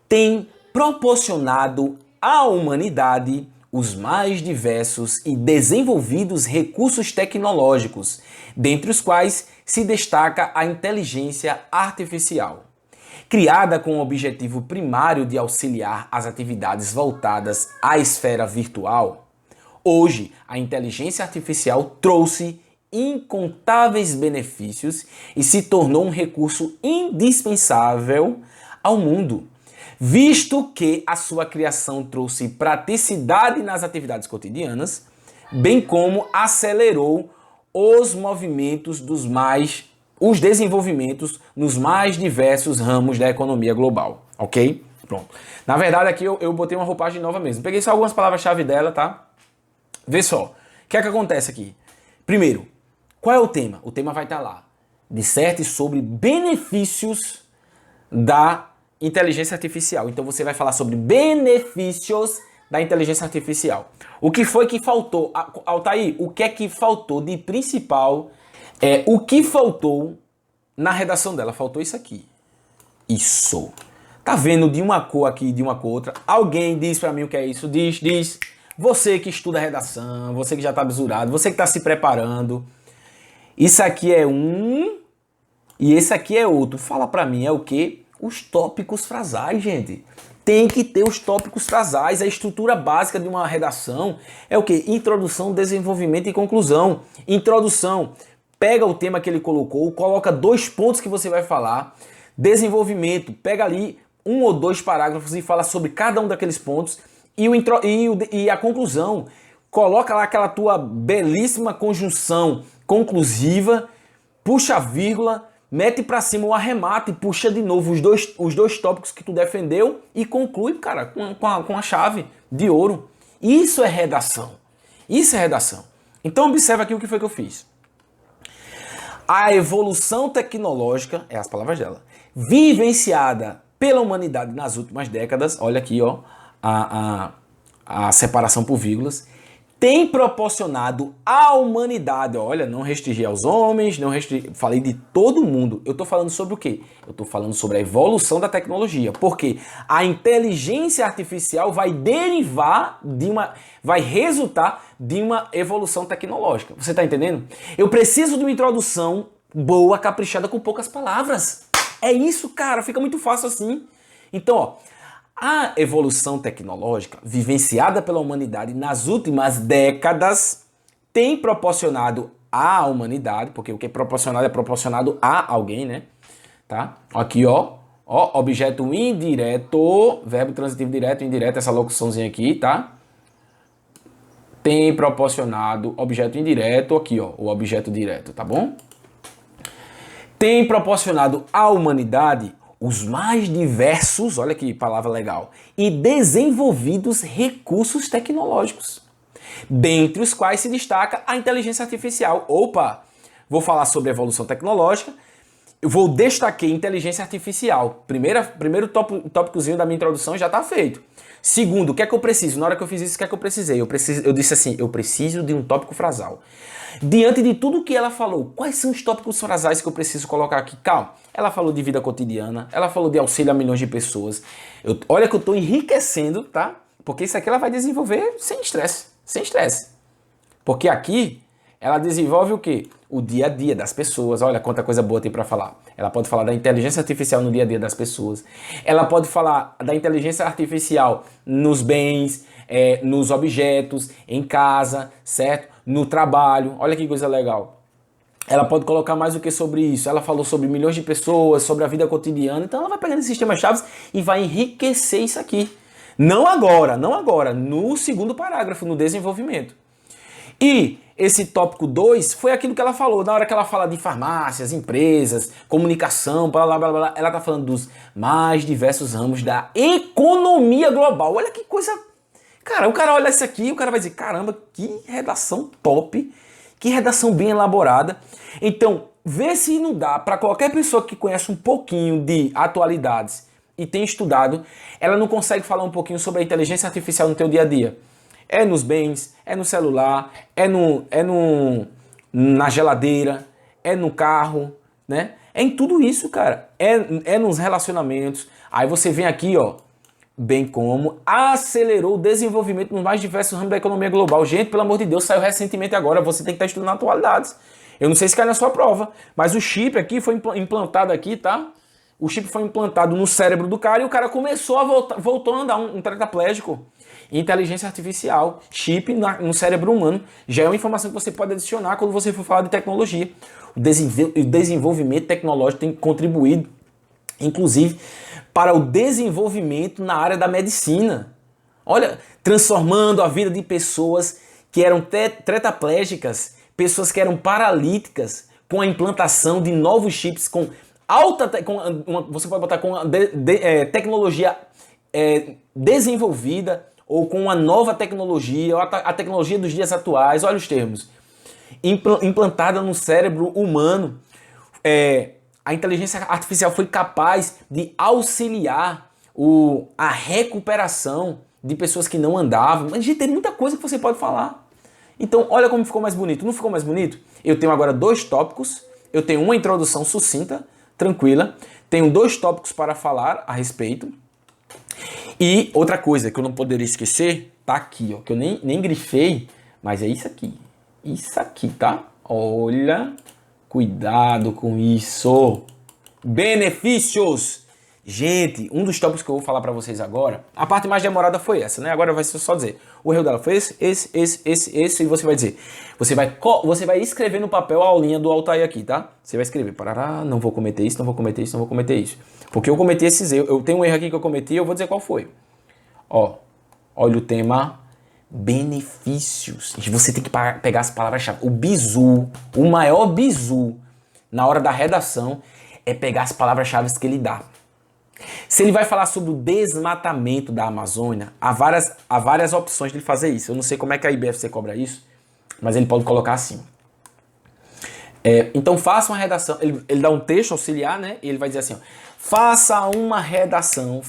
Speaker 1: tem proporcionado à humanidade os mais diversos e desenvolvidos recursos tecnológicos, dentre os quais se destaca a inteligência artificial. Criada com o objetivo primário de auxiliar as atividades voltadas à esfera virtual, Hoje, a inteligência artificial trouxe incontáveis benefícios e se tornou um recurso indispensável ao mundo, visto que a sua criação trouxe praticidade nas atividades cotidianas, bem como acelerou os desenvolvimentos nos mais diversos ramos da economia global, ok? Pronto. Na verdade, aqui eu botei uma roupagem nova mesmo. Peguei só algumas palavras-chave dela, tá? Vê só. O que é que acontece aqui? Primeiro, qual é o tema? O tema vai estar lá. Disserte sobre benefícios da inteligência artificial. Então você vai falar sobre benefícios da inteligência artificial. O que foi que faltou? Altair, o que é que faltou de principal? O que faltou na redação dela? Faltou isso aqui. Isso. Tá vendo de uma cor aqui, de uma cor outra? Alguém diz pra mim o que é isso? Diz. Você que estuda redação, você que já tá besurado, você que tá se preparando. Isso aqui é um e esse aqui é outro. Fala pra mim, é o quê? Os tópicos frasais, gente. Tem que ter os tópicos frasais. A estrutura básica de uma redação é o quê? Introdução, desenvolvimento e conclusão. Introdução. Pega o tema que ele colocou, coloca 2 pontos que você vai falar. Desenvolvimento. Pega ali 1 ou 2 parágrafos e fala sobre cada um daqueles pontos. E a conclusão. Coloca lá aquela tua belíssima conjunção conclusiva, puxa a vírgula, mete pra cima o arremate, puxa de novo os dois tópicos que tu defendeu e conclui, cara, com a chave de ouro. Isso é redação. Isso é redação. Então observa aqui o que foi que eu fiz. A evolução tecnológica, é as palavras dela, vivenciada pela humanidade nas últimas décadas, olha aqui, ó, a separação por vírgulas, tem proporcionado à humanidade, olha, não restringi aos homens, falei de todo mundo. Eu tô falando sobre o quê? Eu tô falando sobre a evolução da tecnologia, porque a inteligência artificial vai resultar de uma evolução tecnológica. Você tá entendendo? Eu preciso de uma introdução boa, caprichada, com poucas palavras. É isso, cara, fica muito fácil assim. Então, ó, a evolução tecnológica vivenciada pela humanidade nas últimas décadas tem proporcionado à humanidade, porque o que é proporcionado a alguém, né? Tá? Aqui, ó, objeto indireto, verbo transitivo direto, indireto, essa locuçãozinha aqui, tá? Tem proporcionado, objeto indireto, aqui, ó, o objeto direto, tá bom? Tem proporcionado à humanidade os mais diversos, olha que palavra legal, e desenvolvidos recursos tecnológicos, dentre os quais se destaca a inteligência artificial. Opa, vou falar sobre evolução tecnológica, eu vou destacar inteligência artificial. Primeiro tópicozinho da minha introdução já está feito. Segundo, o que é que eu preciso? Na hora que eu fiz isso, o que é que eu precisei? Eu disse assim, eu preciso de um tópico frasal. Diante de tudo que ela falou, quais são os tópicos frasais que eu preciso colocar aqui? Calma, ela falou de vida cotidiana, ela falou de auxílio a milhões de pessoas. Olha que eu estou enriquecendo, tá? Porque isso aqui ela vai desenvolver sem estresse. Porque aqui ela desenvolve o quê? O dia a dia das pessoas. Olha quanta coisa boa tem para falar. Ela pode falar da inteligência artificial no dia a dia das pessoas. Ela pode falar da inteligência artificial nos bens, nos objetos, em casa, certo? No trabalho. Olha que coisa legal. Ela pode colocar mais o que sobre isso. Ela falou sobre milhões de pessoas, sobre a vida cotidiana. Então ela vai pegando esses temas-chave e vai enriquecer isso aqui. Não agora. No segundo parágrafo, no desenvolvimento. E esse tópico 2 foi aquilo que ela falou. Na hora que ela fala de farmácias, empresas, comunicação, blá, blá, blá, blá, ela tá falando dos mais diversos ramos da economia global. Olha que coisa... Cara, o cara olha isso aqui e o cara vai dizer, caramba, que redação top, que redação bem elaborada. Então, vê se não dá para qualquer pessoa que conhece um pouquinho de atualidades e tem estudado, ela não consegue falar um pouquinho sobre a inteligência artificial no teu dia a dia. É nos bens, é no celular, na geladeira, é no carro, né? É em tudo isso, cara. É nos relacionamentos. Aí você vem aqui, ó, bem como acelerou o desenvolvimento nos mais diversos ramos da economia global. Gente, pelo amor de Deus, saiu recentemente agora, você tem que estar estudando atualidades. Eu não sei se cai na sua prova, mas o chip aqui foi implantado aqui, tá? O chip foi implantado no cérebro do cara e o cara começou a voltou a andar, um tetraplégico. Inteligência artificial, chip no cérebro humano, já é uma informação que você pode adicionar quando você for falar de tecnologia. O desenvolvimento tecnológico tem contribuído, inclusive, para o desenvolvimento na área da medicina. Olha, transformando a vida de pessoas que eram tetraplégicas, pessoas que eram paralíticas, com a implantação de novos chips com alta, você pode botar com tecnologia desenvolvida, ou com uma nova tecnologia, ou a tecnologia dos dias atuais, olha os termos, implantada no cérebro humano. A inteligência artificial foi capaz de auxiliar a recuperação de pessoas que não andavam. Mas, gente, tem muita coisa que você pode falar. Então, olha como ficou mais bonito. Não ficou mais bonito? Eu tenho agora 2 tópicos, eu tenho uma introdução sucinta, tranquila, tenho 2 tópicos para falar a respeito. E outra coisa que eu não poderia esquecer, tá aqui, ó, que eu nem grifei, mas é isso aqui. Isso aqui, tá? Olha, cuidado com isso. Benefícios! Gente, um dos tópicos que eu vou falar pra vocês agora, a parte mais demorada foi essa, né? Agora vai ser só dizer. O erro dela foi esse, e você vai dizer. Você vai escrever no papel a aulinha do Altair aqui, tá? Você vai escrever, parará, não vou cometer isso, não vou cometer isso, não vou cometer isso. Porque eu cometi esses erros. Eu tenho um erro aqui que eu cometi e eu vou dizer qual foi. Ó, olha o tema benefícios. Você tem que pegar as palavras-chave. O bizu, o maior bizu na hora da redação é pegar as palavras-chave que ele dá. Se ele vai falar sobre o desmatamento da Amazônia, há várias opções de ele fazer isso. Eu não sei como é que a IBFC cobra isso, mas ele pode colocar assim. Então faça uma redação, ele dá um texto auxiliar, né? E ele vai dizer assim, ó, faça uma redação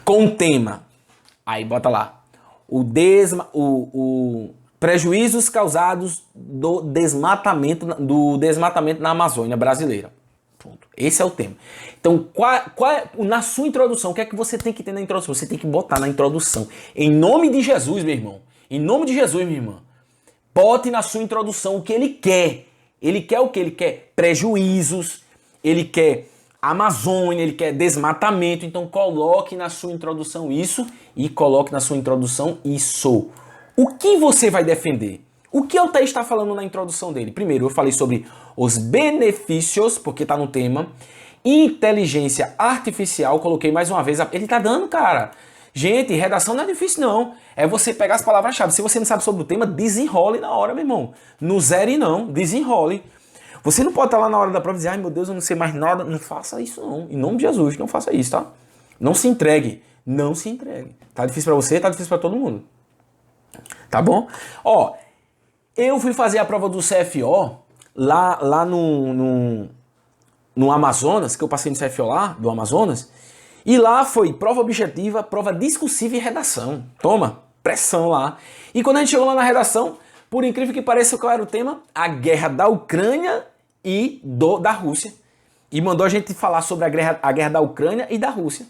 Speaker 1: com o tema, aí bota lá, prejuízos causados do desmatamento na Amazônia brasileira. Pronto. Esse é o tema. Então, na sua introdução, o que é que você tem que ter na introdução? Você tem que botar na introdução, em nome de Jesus, meu irmão, em nome de Jesus, minha irmã, bote na sua introdução o que ele quer. Ele quer o que? Ele quer prejuízos, ele quer Amazônia, ele quer desmatamento. Então coloque na sua introdução isso e coloque na sua introdução isso. O que você vai defender? O que Altair está falando na introdução dele? Primeiro, eu falei sobre os benefícios, porque está no tema. Inteligência artificial, coloquei mais uma vez. Ele está dando, cara. Gente, redação não é difícil, não. É você pegar as palavras-chave. Se você não sabe sobre o tema, desenrole na hora, meu irmão. No zero e não, desenrole. Você não pode estar lá na hora da prova e dizer, ai meu Deus, eu não sei mais nada. Não faça isso, não. Em nome de Jesus, não faça isso, tá? Não se entregue. Não se entregue. Tá difícil pra você, tá difícil pra todo mundo. Tá bom? Ó, eu fui fazer a prova do CFO lá no Amazonas, que eu passei no CFO lá, do Amazonas, e lá foi prova objetiva, prova discursiva e redação. Toma, pressão lá. E quando a gente chegou lá na redação, por incrível que pareça, qual era o tema? A guerra da Ucrânia e da Rússia. E mandou a gente falar sobre a guerra da Ucrânia e da Rússia.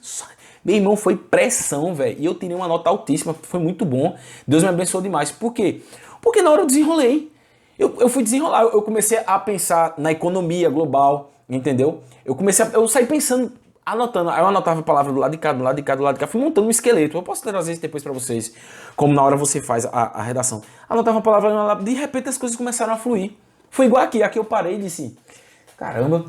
Speaker 1: Meu irmão, foi pressão, velho. E eu tirei uma nota altíssima, foi muito bom. Deus me abençoou demais. Por quê? Porque na hora eu desenrolei. Eu fui desenrolar, eu comecei a pensar na economia global, entendeu? Eu saí pensando, anotando. Aí eu anotava a palavra do lado de cá, do lado de cá, do lado de cá. Fui montando um esqueleto. Eu posso trazer isso depois pra vocês, como na hora você faz a redação. Anotava a palavra, de repente as coisas começaram a fluir. Foi igual aqui. Aqui eu parei e disse, caramba,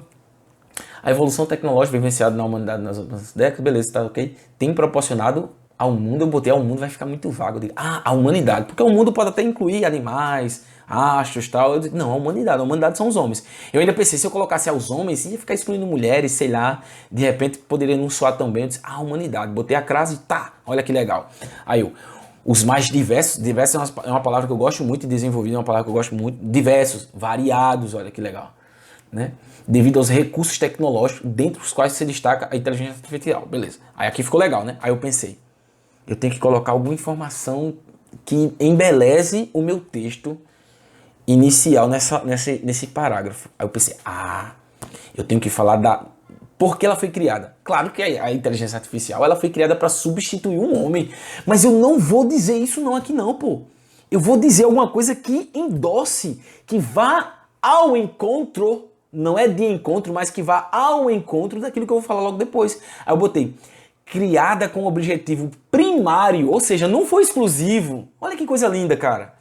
Speaker 1: a evolução tecnológica vivenciada na humanidade nas últimas décadas, beleza, tá ok? Tem proporcionado ao mundo, eu botei ao mundo, vai ficar muito vago. Eu digo, a humanidade, porque o mundo pode até incluir animais, astros e tal. Eu digo, não, a humanidade são os homens. Eu ainda pensei, se eu colocasse aos homens, ia ficar excluindo mulheres, sei lá, de repente poderia não soar tão bem. Eu disse, a humanidade, botei a crase e tá, olha que legal. Aí os mais diversos é uma palavra que eu gosto muito de desenvolver, é uma palavra que eu gosto muito, diversos, variados, olha que legal, né? Devido aos recursos tecnológicos, dentre os quais se destaca a inteligência artificial, beleza. Aí aqui ficou legal, né? Aí eu pensei, eu tenho que colocar alguma informação que embeleze o meu texto inicial nesse parágrafo. Aí eu pensei, eu tenho que falar por que ela foi criada. Claro que a inteligência artificial ela foi criada para substituir um homem, mas eu não vou dizer isso não aqui não, pô. Eu vou dizer alguma coisa que endosse, que vá ao encontro não é de encontro, mas que vá ao encontro daquilo que eu vou falar logo depois. Aí eu botei criada com objetivo primário, ou seja, não foi exclusivo. Olha que coisa linda, cara.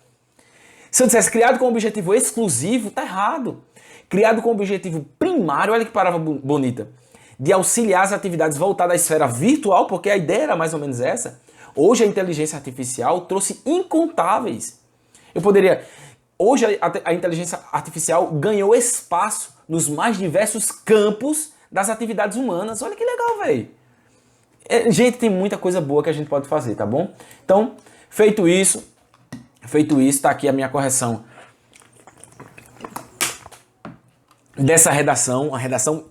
Speaker 1: Se eu dissesse criado com objetivo exclusivo, tá errado. Criado com objetivo primário, olha que palavra bonita, de auxiliar as atividades voltadas à esfera virtual, porque a ideia era mais ou menos essa. Hoje a inteligência artificial trouxe incontáveis. Eu poderia... Hoje a inteligência artificial ganhou espaço nos mais diversos campos das atividades humanas. Olha que legal, velho. Gente, tem muita coisa boa que a gente pode fazer, tá bom? Então, feito isso, tá aqui a minha correção dessa redação, a redação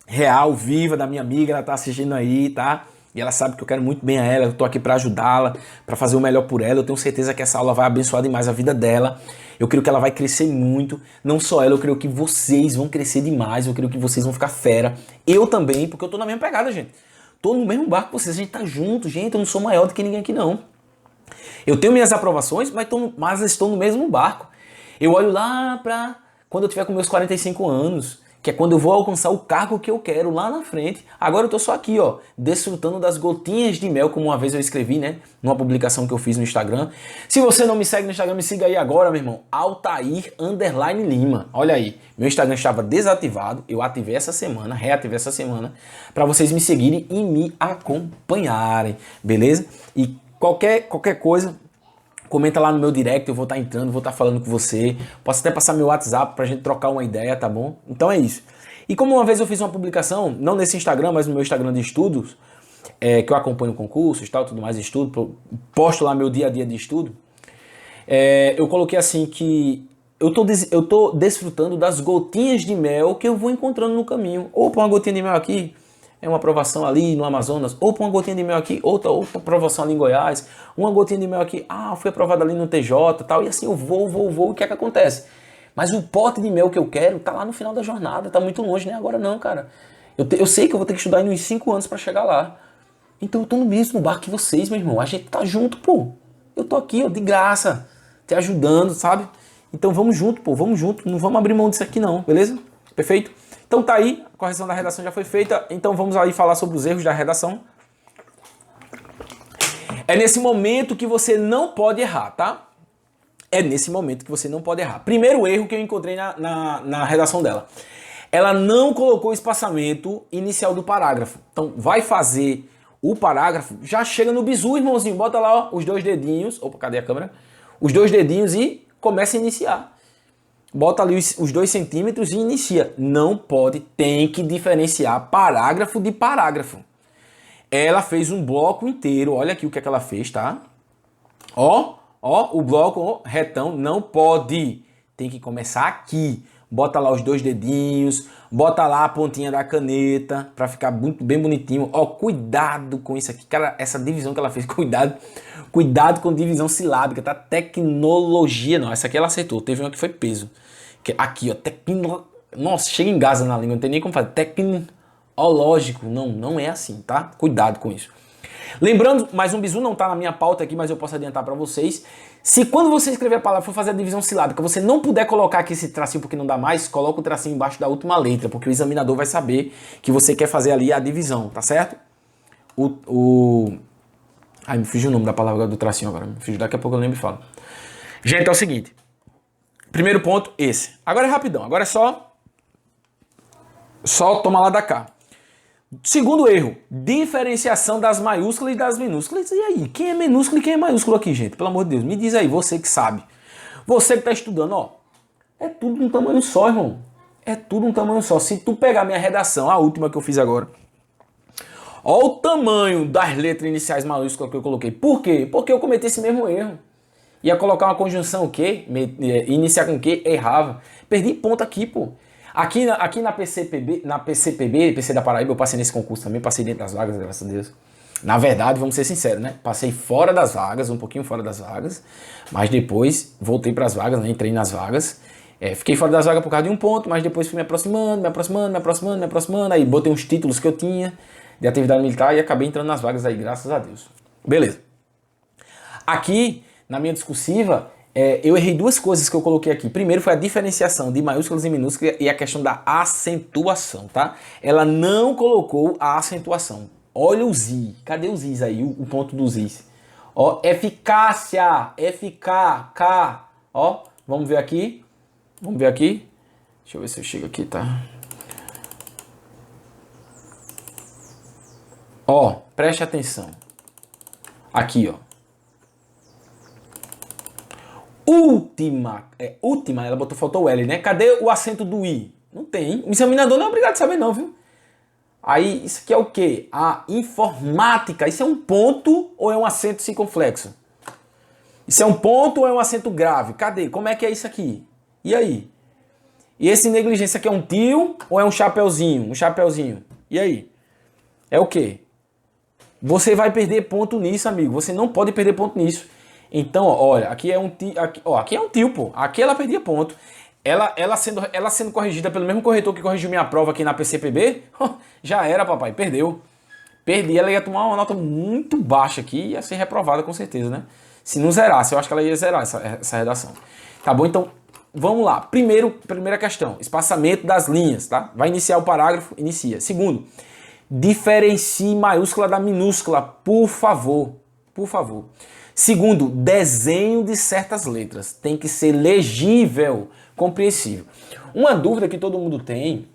Speaker 1: real, viva da minha amiga, ela tá assistindo aí, tá? E ela sabe que eu quero muito bem a ela, eu tô aqui para ajudá-la, para fazer o melhor por ela. Eu tenho certeza que essa aula vai abençoar demais a vida dela. Eu creio que ela vai crescer muito, não só ela, eu creio que vocês vão crescer demais, eu creio que vocês vão ficar fera. Eu também, porque eu tô na mesma pegada, gente. Tô no mesmo barco que vocês, a gente tá junto, gente, eu não sou maior do que ninguém aqui não. Eu tenho minhas aprovações, mas estou no mesmo barco. Eu olho lá pra quando eu tiver com meus 45 anos, que é quando eu vou alcançar o cargo que eu quero lá na frente. Agora eu tô só aqui, ó, desfrutando das gotinhas de mel, como uma vez eu escrevi, né, numa publicação que eu fiz no Instagram. Se você não me segue no Instagram, me siga aí agora, meu irmão, Altair_Lima. Olha aí, meu Instagram estava desativado, eu ativei essa semana, reativei essa semana, para vocês me seguirem e me acompanharem, beleza? E qualquer coisa, comenta lá no meu direct, eu vou estar entrando, vou estar falando com você. Posso até passar meu WhatsApp pra gente trocar uma ideia, tá bom? Então é isso. E como uma vez eu fiz uma publicação, não nesse Instagram, mas no meu Instagram de estudos, que eu acompanho concursos e tal, tudo mais, estudo, posto lá meu dia a dia de estudo, eu coloquei assim que eu tô desfrutando das gotinhas de mel que eu vou encontrando no caminho. Opa, uma gotinha de mel aqui, é uma aprovação ali no Amazonas, opa, uma gotinha de mel aqui, outra aprovação ali em Goiás, uma gotinha de mel aqui, fui aprovado ali no TJ e tal, e assim eu vou, o que é que acontece? Mas o pote de mel que eu quero tá lá no final da jornada, tá muito longe, nem agora não, cara. Eu sei que eu vou ter que estudar em uns 5 anos para chegar lá. Então eu tô no mesmo barco que vocês, meu irmão, a gente tá junto, pô. Eu tô aqui, ó, de graça, te ajudando, sabe? Então vamos junto, pô, vamos junto, não vamos abrir mão disso aqui não, beleza? Perfeito? Então tá aí, a correção da redação já foi feita, então vamos aí falar sobre os erros da redação. É nesse momento que você não pode errar, tá? É nesse momento que você não pode errar. Primeiro erro que eu encontrei na redação dela. Ela não colocou o espaçamento inicial do parágrafo. Então vai fazer o parágrafo, já chega no bizu, irmãozinho, bota lá ó, os 2 dedinhos, opa, cadê a câmera? Os 2 dedinhos e começa a iniciar. Bota ali os 2 centímetros e inicia. Não pode, tem que diferenciar parágrafo de parágrafo. Ela fez um bloco inteiro, olha aqui o que é que ela fez, tá? Ó, o bloco retão não pode. Tem que começar aqui. Bota lá os 2 dedinhos, bota lá a pontinha da caneta para ficar bem bonitinho. Ó, cuidado com isso aqui. Cara, essa divisão que ela fez, cuidado com divisão silábica, tá? Tecnologia, não. Essa aqui ela acertou. Teve uma que foi peso. Aqui, ó, nossa, chega em Gaza na língua, não tem nem como fazer. Tecnológico, não é assim, tá? Cuidado com isso. Lembrando, mais um bizu não tá na minha pauta aqui, mas eu posso adiantar para vocês. Se quando você escrever a palavra for fazer a divisão silábica, você não puder colocar aqui esse tracinho porque não dá mais, coloca o tracinho embaixo da última letra, porque o examinador vai saber que você quer fazer ali a divisão, tá certo? Ai, me fugiu o nome da palavra do tracinho agora, daqui a pouco eu lembro e falo. Gente, é o seguinte. Primeiro ponto, esse. Agora é rapidão, agora é só toma lá da cá. Segundo erro, diferenciação das maiúsculas e das minúsculas. E aí, quem é minúsculo e quem é maiúsculo aqui, gente? Pelo amor de Deus, me diz aí, você que sabe. Você que está estudando, ó. É tudo um tamanho só, irmão. É tudo um tamanho só. Se tu pegar minha redação, a última que eu fiz agora, ó o tamanho das letras iniciais maiúsculas que eu coloquei. Por quê? Porque eu cometi esse mesmo erro. Ia colocar uma conjunção o quê? Iniciar com o quê? Errava. Perdi ponto aqui, pô. Aqui na PCPB, PC da Paraíba, eu passei nesse concurso também, passei dentro das vagas, graças a Deus. Na verdade, vamos ser sinceros, né? Passei fora das vagas, um pouquinho fora das vagas, mas depois voltei para as vagas, né? Entrei nas vagas. Fiquei fora das vagas por causa de um ponto, mas depois fui me aproximando, aí botei uns títulos que eu tinha de atividade militar e acabei entrando nas vagas aí, graças a Deus. Beleza. Aqui, na minha discursiva, eu errei duas coisas que eu coloquei aqui. Primeiro foi a diferenciação de maiúsculas e minúsculas e a questão da acentuação, tá? Ela não colocou a acentuação. Olha os i. Cadê os is aí? O ponto dos is. Ó, eficácia, FK. Ó, vamos ver aqui. Vamos ver aqui. Deixa eu ver se eu chego aqui, tá? Ó, preste atenção. Aqui, ó. Última, ela faltou o L, né? Cadê o acento do I? Não tem. O examinador não é obrigado a saber não, viu? Aí, isso aqui é o quê? A informática. Isso é um ponto ou é um acento circunflexo? Isso é um ponto ou é um acento grave? Cadê? Como é que é isso aqui? E aí? E esse negligência aqui é um tio ou é um chapeuzinho? Um chapeuzinho. E aí? É o quê? Você vai perder ponto nisso, amigo. Você não pode perder ponto nisso. Então, ó, olha, aqui é um tio, aqui é um tio, pô. Aqui ela perdia ponto. Ela sendo corrigida pelo mesmo corretor que corrigiu minha prova aqui na PCPB, já era, papai, perdeu. Perdi, ela ia tomar uma nota muito baixa aqui e ia ser reprovada com certeza, né? Se não zerasse, eu acho que ela ia zerar essa redação. Tá bom? Então, vamos lá. Primeira questão, espaçamento das linhas, tá? Vai iniciar o parágrafo, inicia. Segundo, diferencie maiúscula da minúscula, por favor. Por favor. Segundo, desenho de certas letras. Tem que ser legível, compreensível. Uma dúvida que todo mundo tem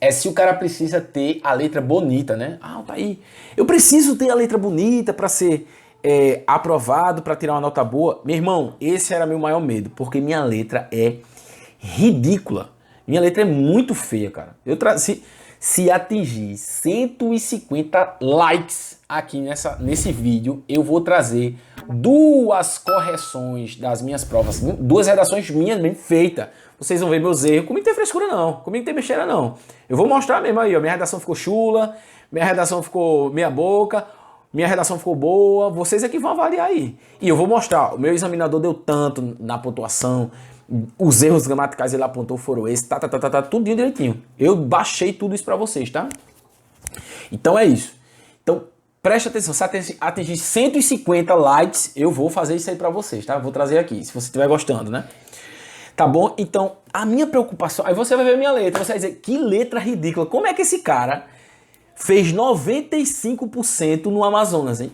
Speaker 1: é se o cara precisa ter a letra bonita, né? Ah, tá aí. Eu preciso ter a letra bonita para ser aprovado, para tirar uma nota boa. Meu irmão, esse era meu maior medo, porque minha letra é ridícula. Minha letra é muito feia, cara. Se atingir 150 likes aqui nesse vídeo, eu vou trazer 2 correções das minhas provas, 2 redações minhas bem feitas. Vocês vão ver meus erros. Comigo não tem frescura não, comigo não tem besteira não. Eu vou mostrar mesmo aí, ó, minha redação ficou chula, minha redação ficou meia boca, minha redação ficou boa, vocês é que vão avaliar aí. E eu vou mostrar, o meu examinador deu tanto na pontuação, os erros gramaticais ele apontou foram esses, tudo direitinho. Eu baixei tudo isso pra vocês, tá? Então é isso. Então, preste atenção, se atingir 150 likes, eu vou fazer isso aí pra vocês, tá? Vou trazer aqui, se você estiver gostando, né? Tá bom? Então, a minha preocupação... Aí você vai ver a minha letra, você vai dizer, que letra ridícula. Como é que esse cara fez 95% no Amazonas, hein?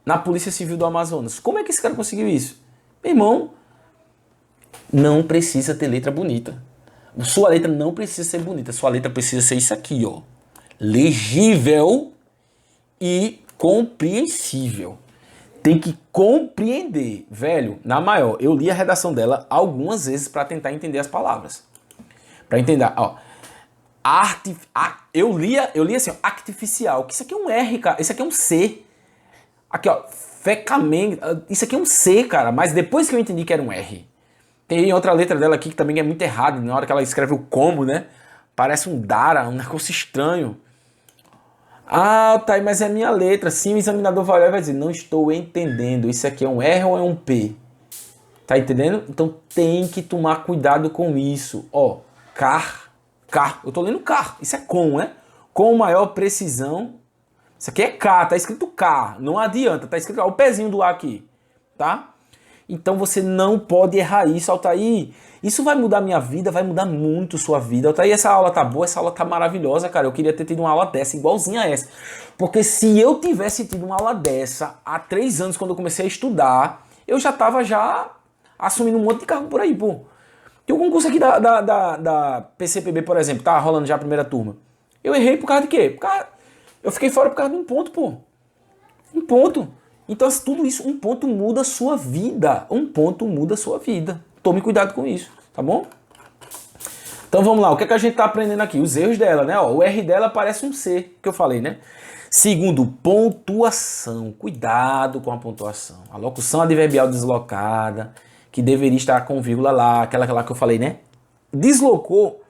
Speaker 1: Na Polícia Civil do Amazonas. Como é que esse cara conseguiu isso? Meu irmão, não precisa ter letra bonita. Sua letra não precisa ser bonita. Sua letra precisa ser isso aqui, ó. Legível e compreensível. Tem que compreender. Velho, na maior, eu li a redação dela algumas vezes para tentar entender as palavras. Para entender, ó. Eu li assim, ó, artificial. Que isso aqui é um R, cara. Isso aqui é um C. Aqui, ó. Fecamente. Isso aqui é um C, cara. Mas depois que eu entendi que era um R. Tem outra letra dela aqui que também é muito errada. Na hora que ela escreve o como, né? Parece um Dara, um negócio estranho. Ah, tá aí, mas é minha letra. Sim, o examinador vai olhar e vai dizer, não estou entendendo. Isso aqui é um R ou é um P? Tá entendendo? Então tem que tomar cuidado com isso. Ó, car. Eu tô lendo car. Isso é com, né? Com maior precisão. Isso aqui é K, tá escrito K. Não adianta, tá escrito ó, o pezinho do A aqui. Tá? Então você não pode errar isso, Altair. Isso vai mudar minha vida, vai mudar muito sua vida. Altair, essa aula tá boa, essa aula tá maravilhosa, cara. Eu queria ter tido uma aula dessa, igualzinha a essa. Porque se eu tivesse tido uma aula dessa há 3 anos, quando eu comecei a estudar, eu já tava assumindo um monte de cargo por aí, pô. Tem um concurso aqui da PCPB, por exemplo, tá rolando já a primeira turma. Eu errei por causa de quê? Eu fiquei fora por causa de um ponto, pô. Um ponto. Então, tudo isso, um ponto muda a sua vida. Um ponto muda a sua vida. Tome cuidado com isso, tá bom? Então, vamos lá. O que é que a gente tá aprendendo aqui? Os erros dela, né? Ó, o R dela parece um C, que eu falei, né? Segundo, pontuação. Cuidado com a pontuação. A locução adverbial deslocada, que deveria estar com vírgula lá, aquela lá que eu falei, né? Deslocou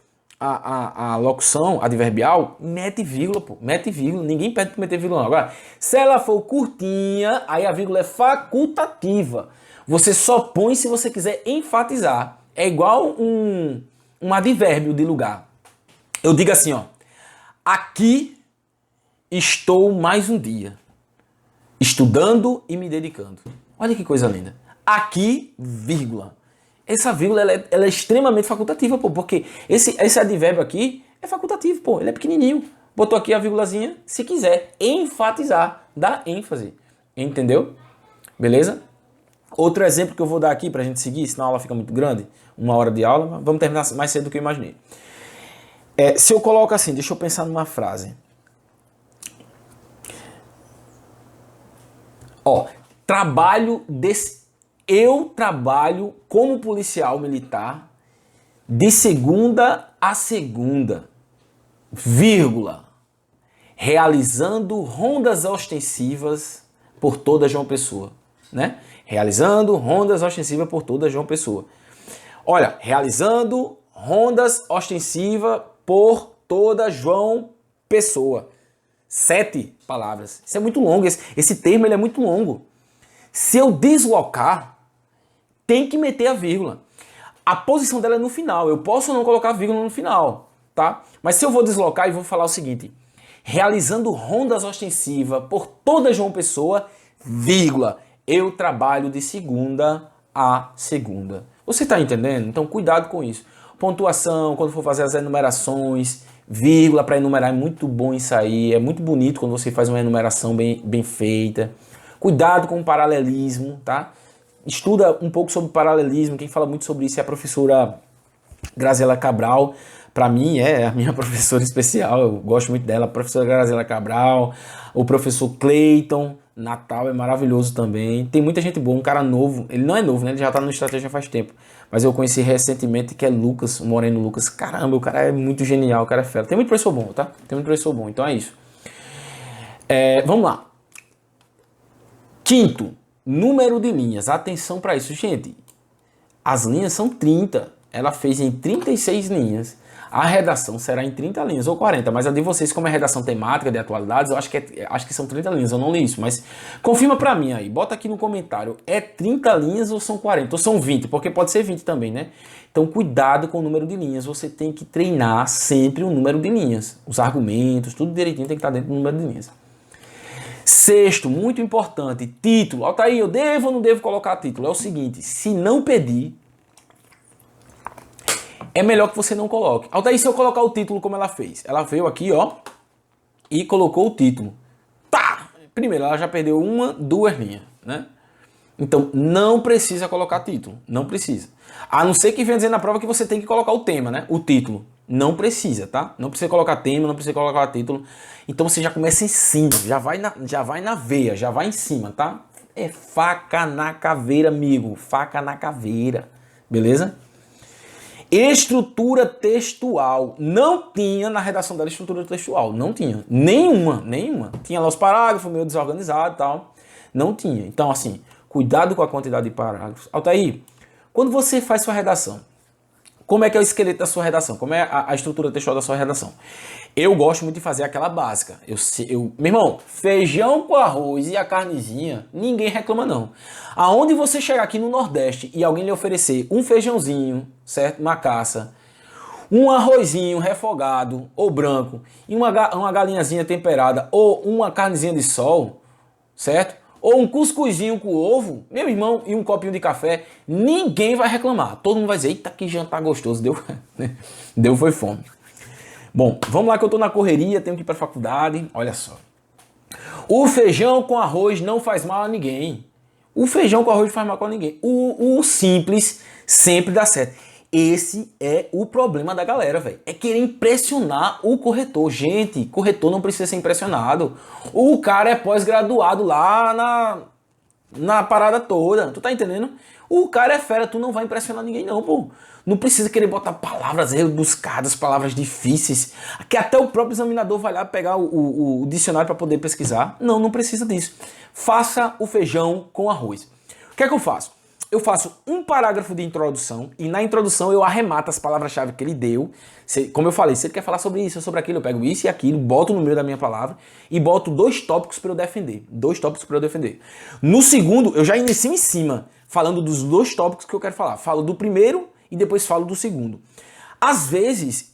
Speaker 1: a locução adverbial, mete vírgula, pô. Mete vírgula. Ninguém pede pra meter vírgula, não. Agora, se ela for curtinha, aí a vírgula é facultativa. Você só põe se você quiser enfatizar. É igual um advérbio de lugar. Eu digo assim, ó. Aqui estou mais um dia, estudando e me dedicando. Olha que coisa linda. Aqui, vírgula. Essa vírgula ela é extremamente facultativa, pô, porque esse advérbio aqui é facultativo, pô, ele é pequenininho. Botou aqui a vírgulazinha, se quiser enfatizar, dá ênfase, entendeu? Beleza? Outro exemplo que eu vou dar aqui pra gente seguir, senão a aula fica muito grande, 1 hora de aula, vamos terminar mais cedo do que eu imaginei. Se eu coloco assim, deixa eu pensar numa frase. Ó, eu trabalho como policial militar de segunda a segunda, vírgula, realizando rondas ostensivas por toda João Pessoa, né? Realizando rondas ostensivas por toda João Pessoa. Olha, realizando rondas ostensivas por toda João Pessoa. 7 palavras. Isso é muito longo. Esse termo ele é muito longo. Se eu deslocar, tem que meter a vírgula. A posição dela é no final. Eu posso não colocar a vírgula no final, tá? Mas se eu vou deslocar e vou falar o seguinte: realizando rondas ostensivas por toda João Pessoa, vírgula, eu trabalho de segunda a segunda. Você tá entendendo? Então cuidado com isso. Pontuação, quando for fazer as enumerações, vírgula para enumerar é muito bom isso aí. É muito bonito quando você faz uma enumeração bem feita. Cuidado com o paralelismo, tá? Estuda um pouco sobre paralelismo. Quem fala muito sobre isso é a professora Graziela Cabral. Para mim é a minha professora especial, eu gosto muito dela. A professora Graziela Cabral, o professor Cleiton Natal é maravilhoso também. Tem muita gente boa, um cara novo. Ele não é novo, né? Ele já tá no Estratégia faz tempo. Mas eu conheci recentemente, que é Lucas, o Moreno Lucas. Caramba, o cara é muito genial, o cara é fera. Tem muito professor bom, tá? Tem muito professor bom, então é isso. Vamos lá. Quinto, número de linhas. Atenção para isso, gente. As linhas são 30. Ela fez em 36 linhas. A redação será em 30 linhas ou 40, mas a de vocês, como é redação temática de atualidades, eu acho que são 30 linhas, eu não li isso, mas confirma pra mim aí, bota aqui no comentário, é 30 linhas ou são 40, ou são 20, porque pode ser 20 também, né? Então cuidado com o número de linhas, você tem que treinar sempre o número de linhas, os argumentos, tudo direitinho tem que estar dentro do número de linhas. Sexto, muito importante, título. Altair, eu devo ou não devo colocar título? É o seguinte, se não pedir, é melhor que você não coloque. Altair, se eu colocar o título como ela fez? Ela veio aqui, ó, e colocou o título. Tá! Primeiro, ela já perdeu 1, 2 linhas, né? Então, não precisa colocar título. Não precisa. A não ser que venha dizer na prova que você tem que colocar o tema, né? O título. Não precisa, tá? Não precisa colocar tema, não precisa colocar título. Então, você já começa em cima. Já vai na veia, já vai em cima, tá? É faca na caveira, amigo. Faca na caveira. Beleza? Estrutura textual. Não tinha na redação dela estrutura textual. Não tinha. Nenhuma. Tinha lá os parágrafos meio desorganizados e tal. Não tinha. Então, assim, cuidado com a quantidade de parágrafos. Altair, quando você faz sua redação, como é que é o esqueleto da sua redação? Como é a estrutura textual da sua redação? Eu gosto muito de fazer aquela básica. Meu irmão, feijão com arroz e a carnezinha, ninguém reclama não. Aonde você chegar aqui no Nordeste e alguém lhe oferecer um feijãozinho, certo? Uma caça, um arrozinho refogado ou branco e uma galinhazinha temperada ou uma carnezinha de sol, certo? Ou um cuscuzinho com ovo, meu irmão, e um copinho de café, ninguém vai reclamar. Todo mundo vai dizer, eita, que jantar gostoso, deu foi fome. Bom, vamos lá que eu tô na correria, tenho que ir pra faculdade, olha só. O feijão com arroz não faz mal a ninguém. O feijão com arroz não faz mal a ninguém. O simples sempre dá certo. Esse é o problema da galera, velho. É querer impressionar o corretor. Gente, corretor não precisa ser impressionado. O cara é pós-graduado lá na parada toda. Tu tá entendendo? O cara é fera, tu não vai impressionar ninguém não, pô. Não precisa querer botar palavras rebuscadas, palavras difíceis, que até o próprio examinador vai lá pegar o dicionário para poder pesquisar. Não precisa disso. Faça o feijão com arroz. O que é que eu faço? Eu faço um parágrafo de introdução e na introdução eu arremato as palavras-chave que ele deu. Como eu falei, se ele quer falar sobre isso ou sobre aquilo, eu pego isso e aquilo, boto no meio da minha palavra e boto 2 tópicos para eu defender. 2 tópicos para eu defender. No segundo, eu já inicio em cima, falando dos 2 tópicos que eu quero falar. Falo do primeiro e depois falo do segundo. Às vezes,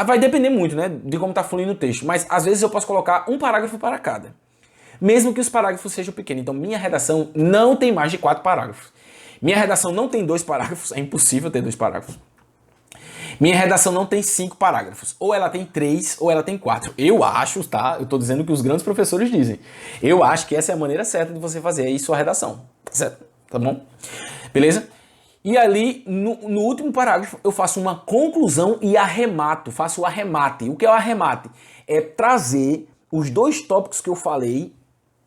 Speaker 1: vai depender muito, né, de como tá fluindo o texto, mas às vezes eu posso colocar um parágrafo para cada. mesmo que os parágrafos sejam pequenos. Então, minha redação não tem mais de 4 parágrafos. Minha redação não tem 2 parágrafos, é impossível ter 2 parágrafos. Minha redação não tem 5 parágrafos. Ou ela tem 3, ou ela tem 4. Eu acho, tá? Eu tô dizendo o que os grandes professores dizem. Eu acho que essa é a maneira certa de você fazer aí sua redação. Certo? Tá bom? Beleza? E ali, no último parágrafo, eu faço uma conclusão e arremato. Faço o arremate. O que é o arremate? É trazer os 2 tópicos que eu falei,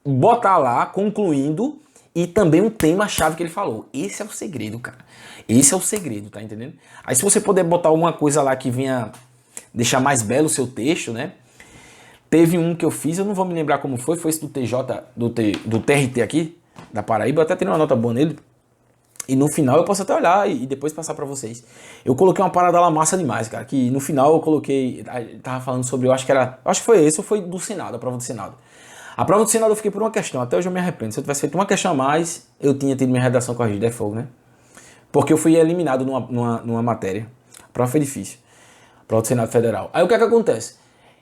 Speaker 1: botar lá, concluindo, e também um tema-chave que ele falou. Esse é o segredo, cara. Esse é o segredo, tá entendendo? Aí se você puder botar alguma coisa lá que venha deixar mais belo o seu texto, né? Teve um que eu fiz, eu não vou me lembrar como foi esse do TJ, do TRT aqui, da Paraíba. Eu até tenho uma nota boa nele. E no final eu posso até olhar e depois passar pra vocês. Eu coloquei uma parada lá massa demais, cara. Que no final eu coloquei, tava falando sobre, eu acho que foi esse ou foi do Senado, a prova do Senado. A prova do Senado eu fiquei por uma questão, até hoje eu me arrependo. Se eu tivesse feito uma questão a mais, eu tinha tido minha redação corrigida, é fogo, né? Porque eu fui eliminado numa matéria. A prova foi difícil. A prova do Senado Federal. Aí o que é que acontece?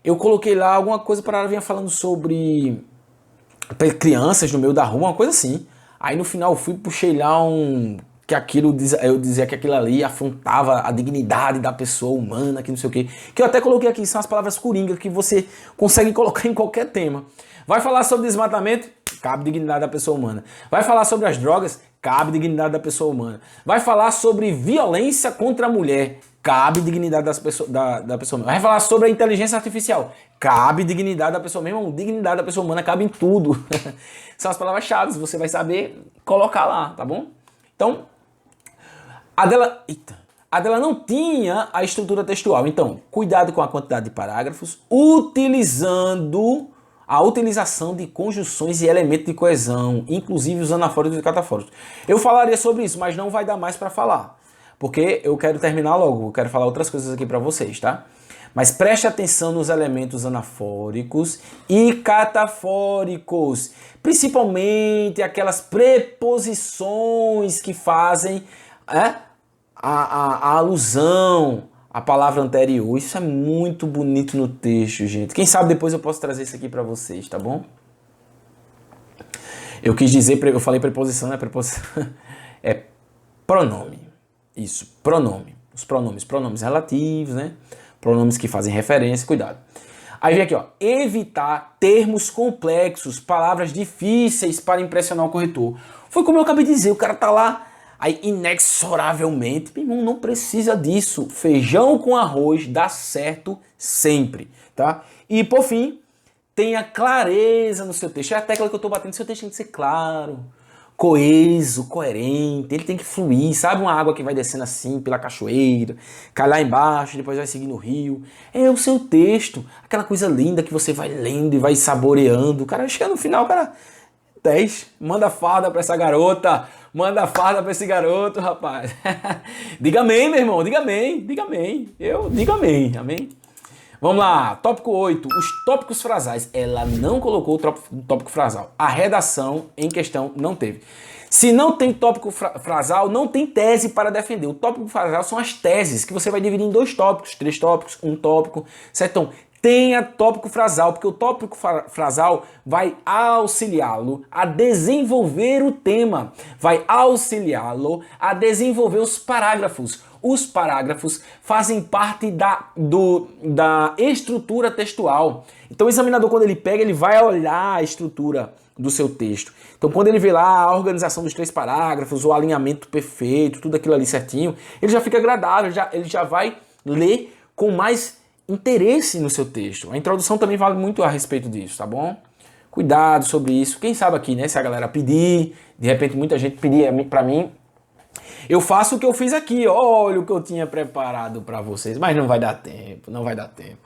Speaker 1: Eu coloquei lá alguma coisa para ela vinha falando sobre crianças no meio da rua, uma coisa assim. Aí no final eu puxei lá que aquilo, eu dizia que aquilo ali afrontava a dignidade da pessoa humana, que não sei o quê. Que eu até coloquei aqui, são as palavras coringa que você consegue colocar em qualquer tema. Vai falar sobre desmatamento? Cabe dignidade da pessoa humana. Vai falar sobre as drogas? Cabe dignidade da pessoa humana. Vai falar sobre violência contra a mulher? Cabe dignidade da pessoa humana. Vai falar sobre a inteligência artificial? Cabe dignidade da pessoa humana. Dignidade da pessoa humana cabe em tudo. São as palavras-chave, você vai saber colocar lá, tá bom? Então, a dela não tinha a estrutura textual. Então, cuidado com a quantidade de parágrafos, utilizando a utilização de conjunções e elementos de coesão, inclusive os anafóricos e catafóricos. Eu falaria sobre isso, mas não vai dar mais para falar, porque eu quero terminar logo, eu quero falar outras coisas aqui para vocês, tá? Mas preste atenção nos elementos anafóricos e catafóricos, principalmente aquelas preposições que fazem a alusão à palavra anterior. Isso é muito bonito no texto, gente. Quem sabe depois eu posso trazer isso aqui para vocês, tá bom? Eu quis dizer, eu falei preposição, né? Preposição é pronome. Isso, pronome. Os pronomes relativos, né? Pronomes que fazem referência, cuidado. Aí vem aqui, ó, evitar termos complexos, palavras difíceis para impressionar o corretor. Foi como eu acabei de dizer, o cara tá lá, aí inexoravelmente, meu irmão, não precisa disso. Feijão com arroz dá certo sempre, tá? E por fim, tenha clareza no seu texto. É a tecla que eu tô batendo, seu texto tem que ser claro, coeso, coerente, ele tem que fluir, sabe? Uma água que vai descendo assim pela cachoeira, cai lá embaixo, depois vai seguir no rio. É o seu texto, aquela coisa linda que você vai lendo e vai saboreando. O cara chega no final, cara, 10, manda farda pra essa garota, manda farda pra esse garoto, rapaz. Diga amém, meu irmão, diga amém, diga amém. Eu digo amém, amém? Vamos lá, tópico 8, os tópicos frasais. Ela não colocou o tópico frasal. A redação em questão não teve. Se não tem tópico frasal, não tem tese para defender. O tópico frasal são as teses, que você vai dividir em 2 tópicos, 3 tópicos, 1 tópico, certo? Então, tenha tópico frasal, porque o tópico frasal vai auxiliá-lo a desenvolver o tema, vai auxiliá-lo a desenvolver os parágrafos. Os parágrafos fazem parte da estrutura textual. Então o examinador, quando ele pega, ele vai olhar a estrutura do seu texto. Então quando ele vê lá a organização dos 3 parágrafos, o alinhamento perfeito, tudo aquilo ali certinho, ele já fica agradável, ele já vai ler com mais interesse no seu texto. A introdução também vale muito a respeito disso, tá bom? Cuidado sobre isso. Quem sabe aqui, né? Se a galera pedir, de repente muita gente pedir pra mim, eu faço o que eu fiz aqui, olha o que eu tinha preparado para vocês, mas não vai dar tempo, não vai dar tempo.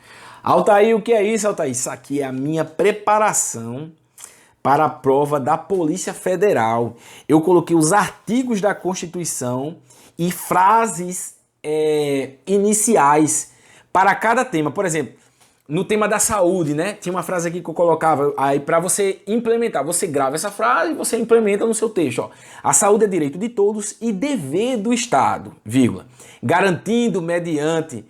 Speaker 1: Altair, o que é isso, Altair? Isso aqui é a minha preparação para a prova da Polícia Federal. Eu coloquei os artigos da Constituição e frases iniciais para cada tema. Por exemplo, no tema da saúde, né? Tinha uma frase aqui que eu colocava, aí para você implementar, você grava essa frase e você implementa no seu texto, ó. A saúde é direito de todos e dever do Estado, vírgula, garantindo mediante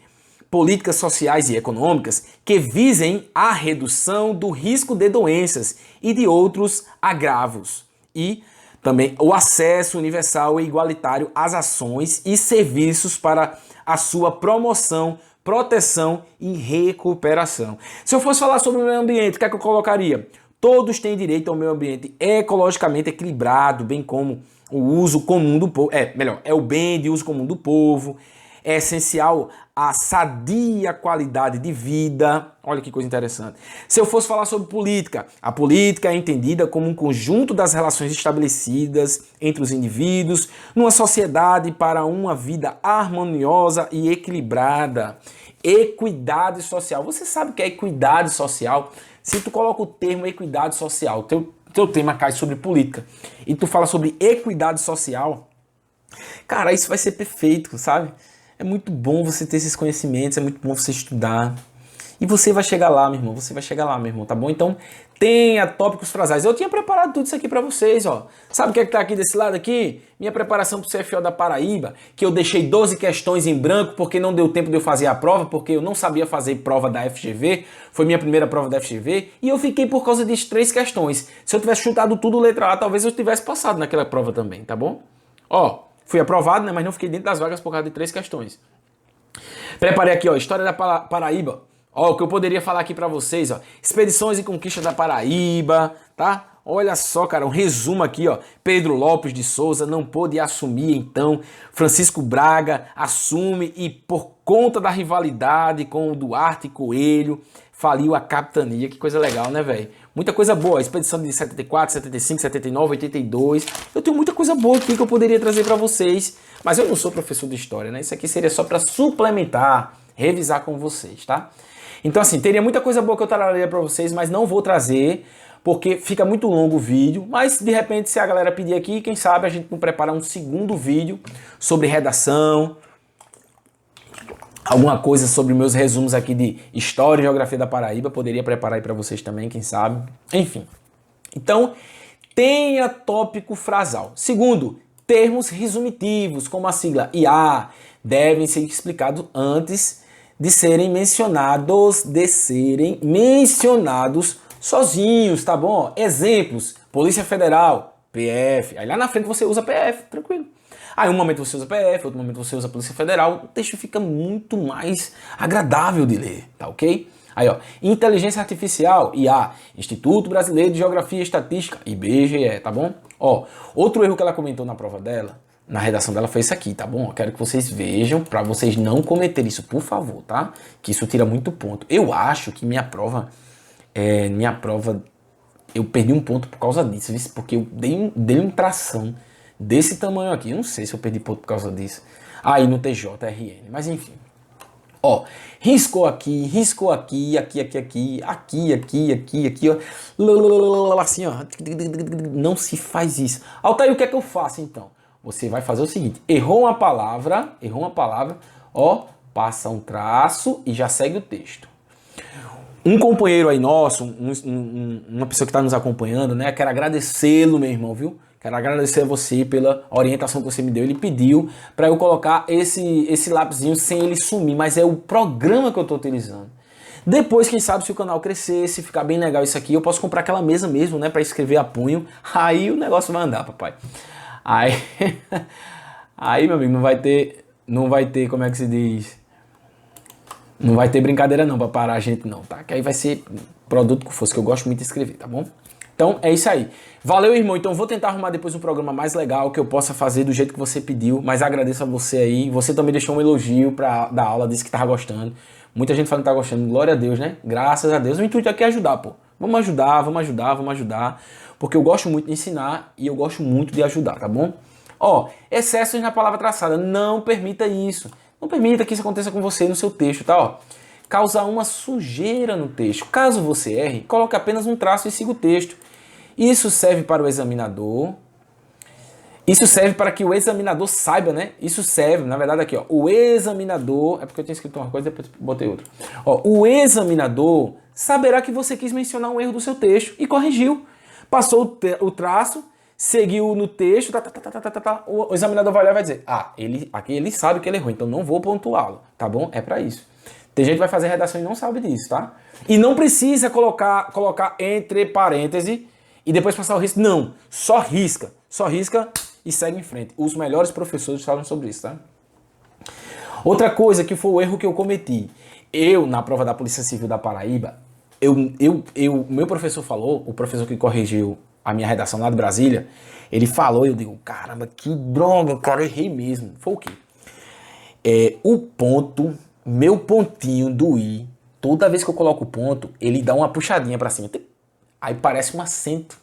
Speaker 1: políticas sociais e econômicas que visem a redução do risco de doenças e de outros agravos. E também o acesso universal e igualitário às ações e serviços para a sua promoção, proteção e recuperação. Se eu fosse falar sobre o meio ambiente, o que é que eu colocaria? Todos têm direito ao meio ambiente ecologicamente equilibrado, bem como o uso comum do povo. É o bem de uso comum do povo. É essencial a sadia qualidade de vida. Olha que coisa interessante. Se eu fosse falar sobre política, a política é entendida como um conjunto das relações estabelecidas entre os indivíduos numa sociedade para uma vida harmoniosa e equilibrada. Equidade social. Você sabe o que é equidade social? Se tu coloca o termo equidade social, teu tema cai sobre política, e tu fala sobre equidade social, cara, isso vai ser perfeito, sabe? É muito bom você ter esses conhecimentos, é muito bom você estudar. E você vai chegar lá, meu irmão, você vai chegar lá, meu irmão, tá bom? Então, tenha tópicos frasais. Eu tinha preparado tudo isso aqui pra vocês, ó. Sabe o que é que tá aqui desse lado aqui? Minha preparação pro CFO da Paraíba, que eu deixei 12 questões em branco porque não deu tempo de eu fazer a prova, porque eu não sabia fazer prova da FGV, foi minha primeira prova da FGV, e eu fiquei por causa de 3 questões. Se eu tivesse chutado tudo letra A, talvez eu tivesse passado naquela prova também, tá bom? Ó, fui aprovado, né, mas não fiquei dentro das vagas por causa de 3 questões. Preparei aqui, ó, História da Paraíba. Ó, o que eu poderia falar aqui pra vocês, ó. Expedições e conquistas da Paraíba, tá? Olha só, cara, um resumo aqui, ó. Pedro Lopes de Souza não pôde assumir, então. Francisco Braga assume e, por conta da rivalidade com o Duarte Coelho, faliu a capitania. Que coisa legal, né, velho? Muita coisa boa. Expedição de 74, 75, 79, 82. Eu tenho muita coisa boa aqui que eu poderia trazer pra vocês. Mas eu não sou professor de história, né? Isso aqui seria só pra suplementar, revisar com vocês, tá? Então, assim, teria muita coisa boa que eu traria pra vocês, mas não vou trazer, porque fica muito longo o vídeo. Mas, de repente, se a galera pedir aqui, quem sabe a gente não prepara um segundo vídeo sobre redação, alguma coisa sobre meus resumos aqui de História e Geografia da Paraíba, poderia preparar aí pra vocês também, quem sabe. Enfim. Então, tenha tópico frasal. Segundo, termos resumitivos, como a sigla IA, devem ser explicados antes de serem mencionados sozinhos, tá bom? Exemplos, Polícia Federal, PF. Aí lá na frente você usa PF, tranquilo. Aí um momento você usa PF, outro momento você usa Polícia Federal. O texto fica muito mais agradável de ler, tá ok? Aí, ó, Inteligência Artificial, IA, Instituto Brasileiro de Geografia e Estatística, IBGE, tá bom? Ó, outro erro que ela comentou na prova dela, na redação dela, foi isso aqui, tá bom? Eu quero que vocês vejam, pra vocês não cometerem isso, por favor, tá? Que isso tira muito ponto. Eu acho que minha prova, eu perdi um ponto por causa disso, porque eu dei uma tração desse tamanho aqui. Eu não sei se eu perdi ponto por causa disso. Aí no TJRN, mas enfim. Ó, riscou aqui, ó. Assim, ó. Não se faz isso. Altair, o que é que eu faço então? Você vai fazer o seguinte, errou uma palavra, ó, passa um traço e já segue o texto. Um companheiro aí nosso, uma pessoa que está nos acompanhando, né? Quero agradecê-lo, meu irmão, viu? Quero agradecer a você pela orientação que você me deu. Ele pediu para eu colocar esse lápisinho sem ele sumir, mas é o programa que eu estou utilizando. Depois, quem sabe, se o canal crescer, se ficar bem legal isso aqui, eu posso comprar aquela mesa mesmo, né? Para escrever a punho. Aí o negócio vai andar, papai. Aí, meu amigo, não vai ter, como é que se diz? Não vai ter brincadeira não pra parar a gente não, tá? Que aí vai ser produto que fosse, que eu gosto muito de escrever, tá bom? Então é isso aí. Valeu, irmão. Então vou tentar arrumar depois um programa mais legal que eu possa fazer do jeito que você pediu, mas agradeço a você aí. Você também deixou um elogio da aula, disse que tava gostando. Muita gente falando que tá gostando. Glória a Deus, né? Graças a Deus. O intuito aqui é ajudar, pô. Vamos ajudar. Porque eu gosto muito de ensinar e eu gosto muito de ajudar, tá bom? Ó, excessos na palavra traçada. Não permita isso. Não permita que isso aconteça com você no seu texto, tá? Ó, causar uma sujeira no texto. Caso você erre, coloque apenas um traço e siga o texto. Isso serve para o examinador. Isso serve para que o examinador saiba, né? Isso serve, na verdade, aqui, ó. O examinador... É porque eu tinha escrito uma coisa e depois botei outra. Ó, o examinador saberá que você quis mencionar um erro do seu texto e corrigiu. Passou o traço, seguiu no texto, o examinador vai olhar e vai dizer, aqui ele sabe que ele errou, então não vou pontuá-lo, tá bom? É para isso. Tem gente que vai fazer redação e não sabe disso, tá? E não precisa colocar entre parênteses e depois passar o risco. Não, só risca e segue em frente. Os melhores professores falam sobre isso, tá? Outra coisa que foi o erro que eu cometi. Eu, na prova da Polícia Civil da Paraíba, meu professor falou, o professor que corrigiu a minha redação lá de Brasília, ele falou, eu digo, caramba, que droga, cara, eu errei mesmo. Foi o quê? O ponto, meu pontinho do I, toda vez que eu coloco o ponto, ele dá uma puxadinha pra cima. Aí parece um acento.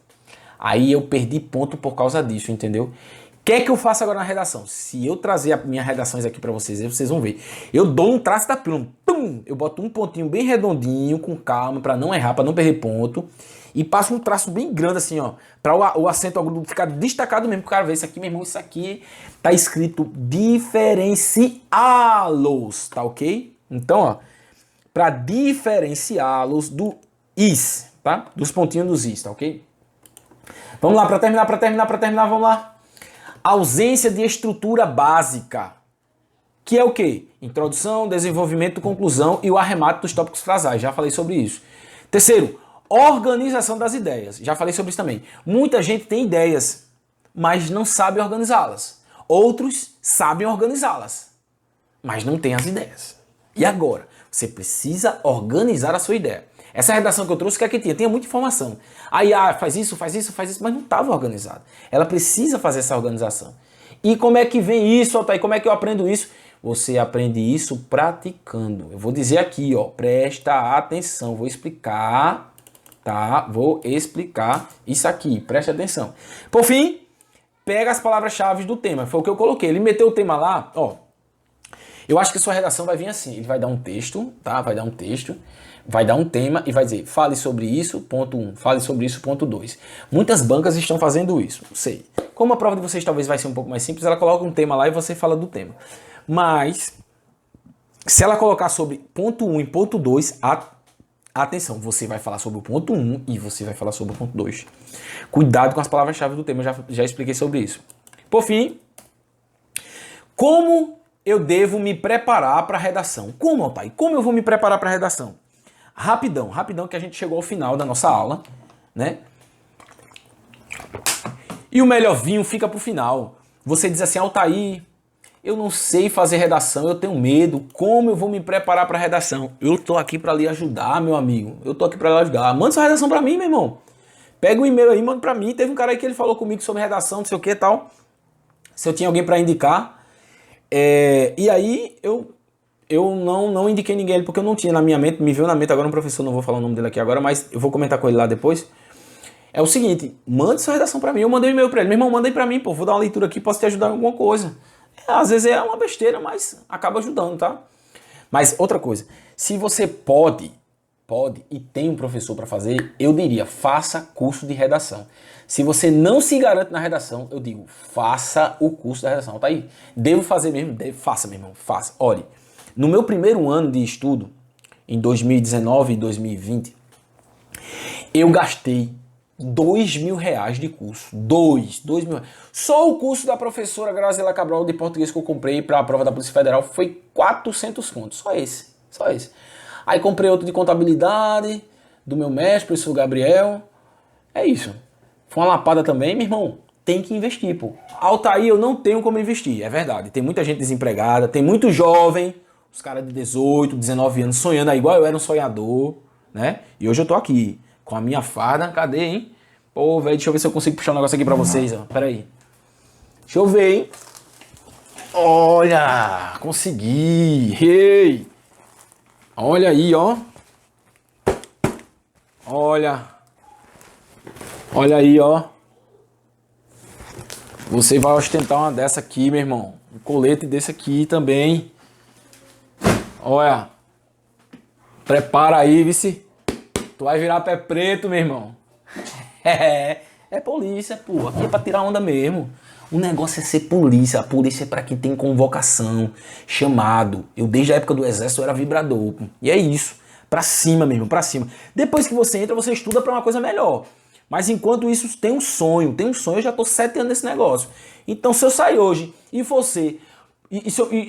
Speaker 1: Aí eu perdi ponto por causa disso, entendeu? O que é que eu faço agora na redação? Se eu trazer as minhas redações aqui pra vocês, vocês vão ver. Eu dou um traço da pluma, pum, eu boto um pontinho bem redondinho, com calma, pra não errar, pra não perder ponto. E passo um traço bem grande assim, ó, pra o acento agudo ficar destacado mesmo, pro cara ver isso aqui, meu irmão, isso aqui tá escrito diferenciá-los, tá ok? Então, ó, pra diferenciá-los do is, tá? Dos pontinhos dos is, tá ok? Vamos lá, pra terminar, vamos lá. Ausência de estrutura básica, que é o quê? Introdução, desenvolvimento, conclusão e o arremate dos tópicos frasais, já falei sobre isso. Terceiro, organização das ideias. Já falei sobre isso também. Muita gente tem ideias, mas não sabe organizá-las. Outros sabem organizá-las, mas não tem as ideias. E agora? Você precisa organizar a sua ideia. Essa redação que eu trouxe, o que é que tinha? Tinha muita informação. Aí, faz isso, mas não estava organizado. Ela precisa fazer essa organização. E como é que vem isso, Altair? Como é que eu aprendo isso? Você aprende isso praticando. Eu vou dizer aqui, ó, presta atenção, vou explicar, tá? Vou explicar isso aqui, preste atenção. Por fim, pega as palavras-chave do tema. Foi o que eu coloquei. Ele meteu o tema lá, ó. Eu acho que a sua redação vai vir assim. Ele vai dar um texto, tá? Vai dar um texto, vai dar um tema e vai dizer, fale sobre isso, ponto 1, fale sobre isso, ponto 2. Muitas bancas estão fazendo isso, não sei. Como a prova de vocês talvez vai ser um pouco mais simples, ela coloca um tema lá e você fala do tema. Mas, se ela colocar sobre ponto 1 e ponto 2, atenção, você vai falar sobre o ponto 1 e você vai falar sobre o ponto 2. Cuidado com as palavras-chave do tema, eu já expliquei sobre isso. Por fim, como eu devo me preparar para a redação? Como, Altair? Como eu vou me preparar para a redação? Rapidão que a gente chegou ao final da nossa aula, né? E o melhor vinho fica pro final. Você diz assim, Altair, eu não sei fazer redação, eu tenho medo, como eu vou me preparar para a redação? Eu tô aqui para lhe ajudar, meu amigo. Eu tô aqui para lhe ajudar. Manda sua redação para mim, meu irmão. Pega o e-mail aí, manda para mim. Teve um cara aí que ele falou comigo sobre redação, não sei o que e tal. Se eu tinha alguém para indicar. E aí eu não indiquei ninguém, porque eu não tinha na minha mente, me veio na mente agora um professor, não vou falar o nome dele aqui agora, mas eu vou comentar com ele lá depois. É o seguinte, mande sua redação pra mim, eu mandei um e-mail pra ele, meu irmão, manda aí pra mim, pô, vou dar uma leitura aqui, posso te ajudar em alguma coisa. Às vezes é uma besteira, mas acaba ajudando, tá? Mas outra coisa, se você pode e tem um professor pra fazer, eu diria, faça curso de redação. Se você não se garante na redação, eu digo, faça o curso da redação, tá aí? Devo fazer mesmo? Faça, meu irmão, faça. Olha, no meu primeiro ano de estudo, em 2019 e 2020, eu gastei R$2.000 de curso. R$2.000. Só o curso da professora Graziela Cabral de português que eu comprei para a prova da Polícia Federal foi 400 contos. Só esse. Aí comprei outro de contabilidade, do meu mestre, professor Gabriel. É isso. Foi uma lapada também, meu irmão. Tem que investir, pô. Altair, eu não tenho como investir, é verdade. Tem muita gente desempregada, tem muito jovem, os caras de 18, 19 anos sonhando aí, igual eu era um sonhador, né? E hoje eu tô aqui, com a minha farda, cadê, hein? Pô, velho, deixa eu ver se eu consigo puxar um negócio aqui pra vocês, ó. Pera aí. Deixa eu ver, hein? Olha, consegui. Ei! Olha aí, ó. Olha aí, ó. Você vai ostentar uma dessa aqui, meu irmão. Um colete desse aqui também. Olha. Prepara aí, vice. Tu vai virar pé preto, meu irmão. É polícia, pô. Aqui é pra tirar onda mesmo. O negócio é ser polícia. A polícia é pra quem tem convocação, chamado. Eu, desde a época do exército, eu era vibrador. Pô. E é isso. Pra cima mesmo, pra cima. Depois que você entra, você estuda pra uma coisa melhor. Mas enquanto isso, tem um sonho, eu já tô 7 anos nesse negócio. Então, se eu sair hoje e você,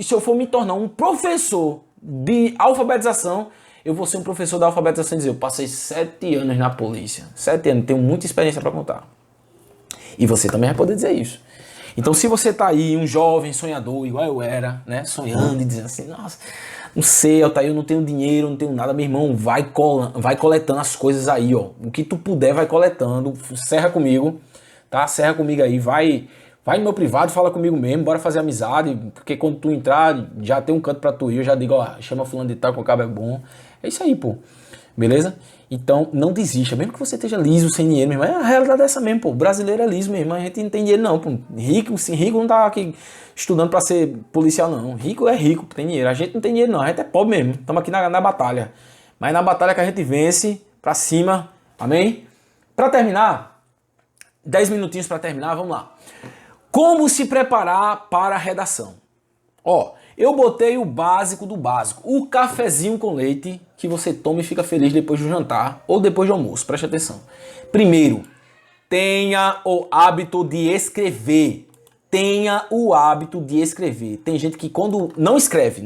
Speaker 1: se eu for me tornar um professor de alfabetização, eu vou ser um professor da alfabetização e dizer, eu passei 7 anos na polícia. 7 anos, tenho muita experiência para contar. E você também vai poder dizer isso. Então, se você tá aí, um jovem sonhador, igual eu era, né? Sonhando e dizendo assim, nossa, não sei, Altair, eu não tenho dinheiro, não tenho nada. Meu irmão, vai coletando as coisas aí, ó. O que tu puder, vai coletando. Serra comigo, tá? Serra comigo aí, vai no meu privado, fala comigo mesmo, bora fazer amizade. Porque quando tu entrar, já tem um canto pra tu ir. Eu já digo, ó, chama fulano de tal, que o cabo é bom. É isso aí, pô. Beleza? Então, não desista. Mesmo que você esteja liso, sem dinheiro, meu irmão. A realidade é essa mesmo, pô. O brasileiro é liso, meu irmão. A gente não tem dinheiro, não, pô. Rico não tá aqui estudando pra ser policial, não. Rico é rico, tem dinheiro. A gente não tem dinheiro, não. A gente é pobre mesmo. Estamos aqui na batalha. Mas na batalha que a gente vence, pra cima. Amém? Pra terminar, 10 minutinhos pra terminar, vamos lá. Como se preparar para a redação? Ó, eu botei o básico do básico. O cafezinho com leite que você toma e fica feliz depois do jantar ou depois do almoço. Preste atenção. Primeiro, tenha o hábito de escrever. Tenha o hábito de escrever. Tem gente que quando não escreve.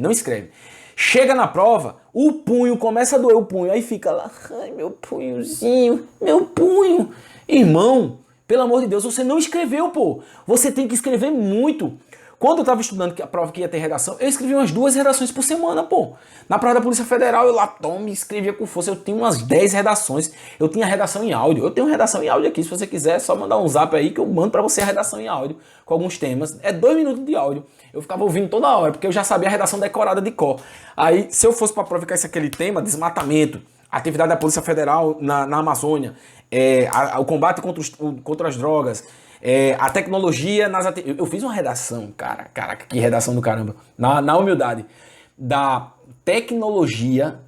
Speaker 1: Chega na prova, o punho começa a doer o punho. Aí fica lá, ai, meu punhozinho, meu punho. Irmão, pelo amor de Deus, você não escreveu, pô. Você tem que escrever muito. Quando eu tava estudando a prova que ia ter redação, eu escrevi umas 2 redações por semana, pô. Na prova da Polícia Federal, eu lá escrevia com força. Eu tinha umas 10 redações. Eu tinha redação em áudio. Eu tenho redação em áudio aqui. Se você quiser, é só mandar um zap aí que eu mando pra você a redação em áudio com alguns temas. É 2 minutos de áudio. Eu ficava ouvindo toda hora, porque eu já sabia a redação decorada de cor. Aí, se eu fosse pra prova ficar aquele tema, desmatamento, atividade da Polícia Federal na Amazônia, o combate contra as drogas, a tecnologia nas atividades. Eu fiz uma redação, caraca, que redação do caramba. Na humildade. Da tecnologia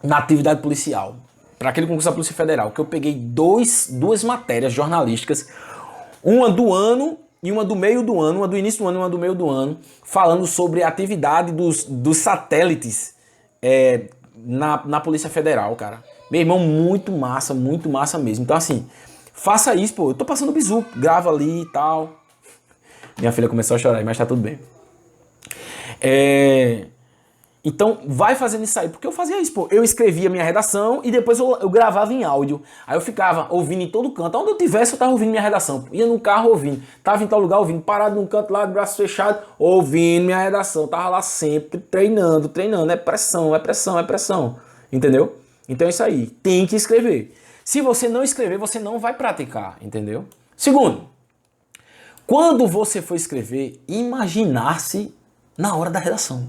Speaker 1: na atividade policial. Para aquele concurso da Polícia Federal. Que eu peguei 2 matérias jornalísticas. Uma do ano e uma do meio do ano. Uma do início do ano e uma do meio do ano. Falando sobre a atividade dos satélites na Polícia Federal, cara. Meu irmão, muito massa mesmo. Então, assim, faça isso, pô. Eu tô passando o bizu, grava ali e tal. Minha filha começou a chorar, mas tá tudo bem. Então, vai fazendo isso aí. Porque eu fazia isso, pô. Eu escrevia minha redação e depois eu gravava em áudio. Aí eu ficava ouvindo em todo canto. Onde eu tivesse, eu tava ouvindo minha redação. Ia no carro ouvindo. Tava em tal lugar ouvindo. Parado num canto lá, de braço fechado, ouvindo minha redação. Tava lá sempre treinando. É pressão. Entendeu? Então é isso aí. Tem que escrever. Se você não escrever, você não vai praticar. Entendeu? Segundo, quando você for escrever, imaginar-se na hora da redação.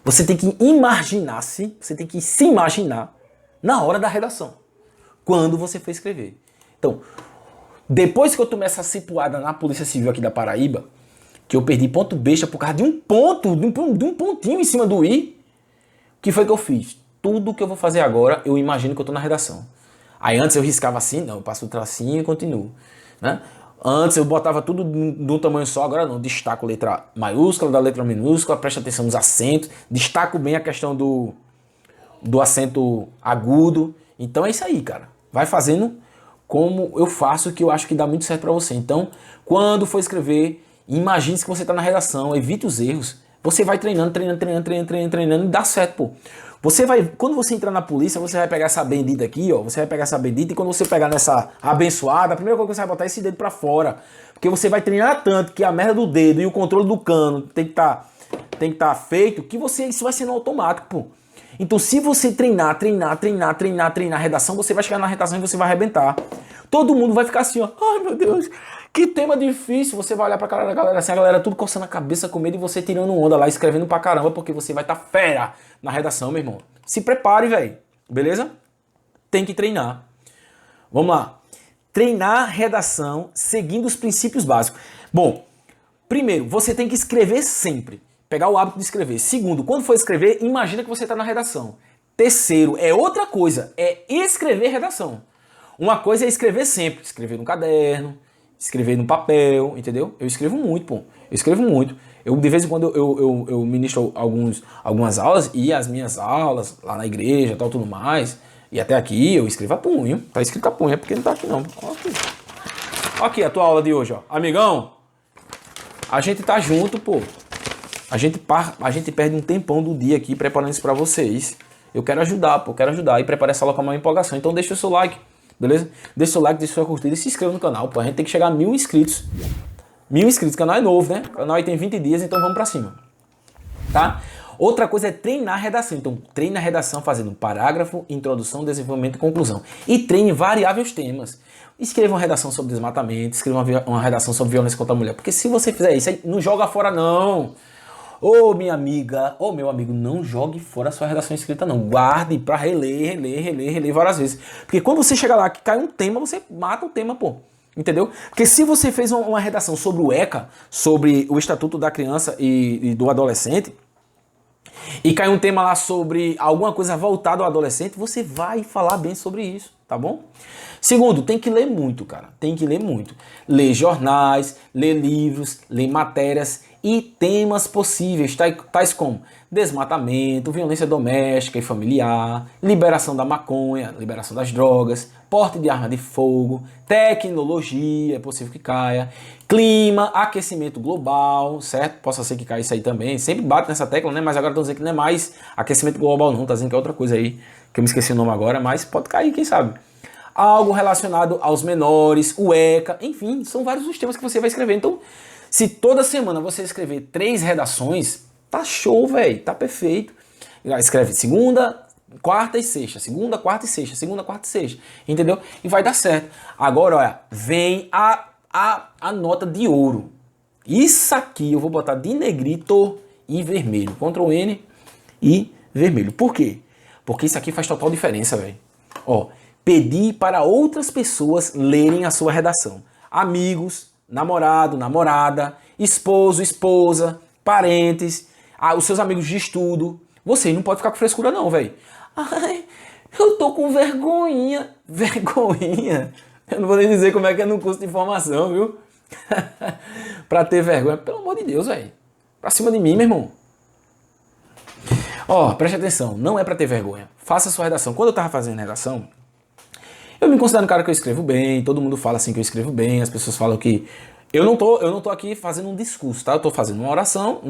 Speaker 1: Você tem que se imaginar na hora da redação. Quando você for escrever. Então, depois que eu tomei essa cipuada na Polícia Civil aqui da Paraíba, que eu perdi ponto besta por causa de um pontinho em cima do i, o que foi que eu fiz? Tudo que eu vou fazer agora, eu imagino que eu tô na redação. Aí antes eu riscava assim, não, eu passo o tracinho e continuo. Né? Antes eu botava tudo de um tamanho só, agora não. Destaco letra maiúscula da letra minúscula, presta atenção nos acentos, destaco bem a questão do acento agudo. Então é isso aí, cara. Vai fazendo como eu faço, que eu acho que dá muito certo pra você. Então, quando for escrever, imagine que você tá na redação, evite os erros. Você vai treinando e dá certo, pô. Quando você entrar na polícia, você vai pegar essa bendita aqui, ó. Você vai pegar essa bendita e quando você pegar nessa abençoada, a primeira coisa que você vai botar é esse dedo pra fora. Porque você vai treinar tanto que a merda do dedo e o controle do cano tem que tá feito, que isso vai ser no automático, pô. Então se você treinar a redação, você vai chegar na redação e você vai arrebentar. Todo mundo vai ficar assim, ó. Ai, meu Deus, que tema difícil. Você vai olhar pra cara da galera assim, a galera tudo coçando a cabeça com medo e você tirando onda lá, escrevendo pra caramba, porque você vai estar fera na redação, meu irmão. Se prepare, velho. Beleza? Tem que treinar. Vamos lá. Treinar redação seguindo os princípios básicos. Bom, primeiro, você tem que escrever sempre. Pegar o hábito de escrever. Segundo, quando for escrever, imagina que você está na redação. Terceiro, é outra coisa. É escrever redação. Uma coisa é escrever sempre. Escrever no caderno, escrever no papel, entendeu? Eu escrevo muito, pô. Eu escrevo muito. Eu, de vez em quando, eu ministro algumas aulas e as minhas aulas lá na igreja e tal, tudo mais. E até aqui eu escrevo a punho. Tá escrito a punho, é porque não tá aqui não. Ó aqui a tua aula de hoje, ó. Amigão, a gente tá junto, pô. A gente perde um tempão do dia aqui preparando isso pra vocês. Eu quero ajudar, pô, eu quero ajudar e preparar essa aula com a maior empolgação. Então deixa o seu like, beleza? Deixa o seu like, deixa a sua curtida e se inscreva no canal, pô. A gente tem que chegar a 1000 inscritos. 1000 inscritos, o canal é novo, né? O canal aí tem 20 dias, então vamos pra cima. Tá? Outra coisa é treinar a redação. Então, treine a redação fazendo parágrafo, introdução, desenvolvimento e conclusão. E treine variáveis temas. Escreva uma redação sobre desmatamento, escreva uma redação sobre violência contra a mulher. Porque se você fizer isso, aí não joga fora não. Ô minha amiga, ô meu amigo, não jogue fora a sua redação escrita não. Guarde pra reler várias vezes. Porque quando você chega lá que cai um tema, você mata o tema, pô. Entendeu? Porque se você fez uma redação sobre o ECA, sobre o Estatuto da Criança e do Adolescente, e cai um tema lá sobre alguma coisa voltada ao adolescente, você vai falar bem sobre isso, tá bom? Segundo, tem que ler muito, cara. Tem que ler muito. Ler jornais, ler livros, ler matérias e temas possíveis, tais como desmatamento, violência doméstica e familiar, liberação da maconha, liberação das drogas, porte de arma de fogo, tecnologia, é possível que caia, clima, aquecimento global, certo? Possa ser que caia isso aí também. Sempre bate nessa tecla, né? Mas agora estão dizendo que não é mais aquecimento global não, tá dizendo que é outra coisa aí, que eu me esqueci o nome agora, mas pode cair, quem sabe? Algo relacionado aos menores, o ECA, enfim, são vários os temas que você vai escrever. Então, se toda semana você escrever 3 redações, tá show, velho, tá perfeito. Escreve segunda, quarta e sexta, segunda, quarta e sexta, segunda, quarta e sexta, entendeu? E vai dar certo. Agora, olha, vem a nota de ouro. Isso aqui eu vou botar de negrito e vermelho, Ctrl N e vermelho. Por quê? Porque isso aqui faz total diferença, velho. Ó, pedir para outras pessoas lerem a sua redação. Amigos, namorado, namorada, esposo, esposa, parentes, os seus amigos de estudo. Você não pode ficar com frescura não, velho. Ai, eu tô com vergonhinha. Vergonhinha? Eu não vou nem dizer como é que é no curso de informação, viu? Pra ter vergonha. Pelo amor de Deus, velho. Pra cima de mim, meu irmão. Ó, preste atenção. Não é pra ter vergonha. Faça a sua redação. Quando eu tava fazendo redação, eu me considero um cara que eu escrevo bem, todo mundo fala assim que eu escrevo bem, as pessoas falam que... Eu não tô aqui fazendo um discurso, tá? Eu tô fazendo uma oração,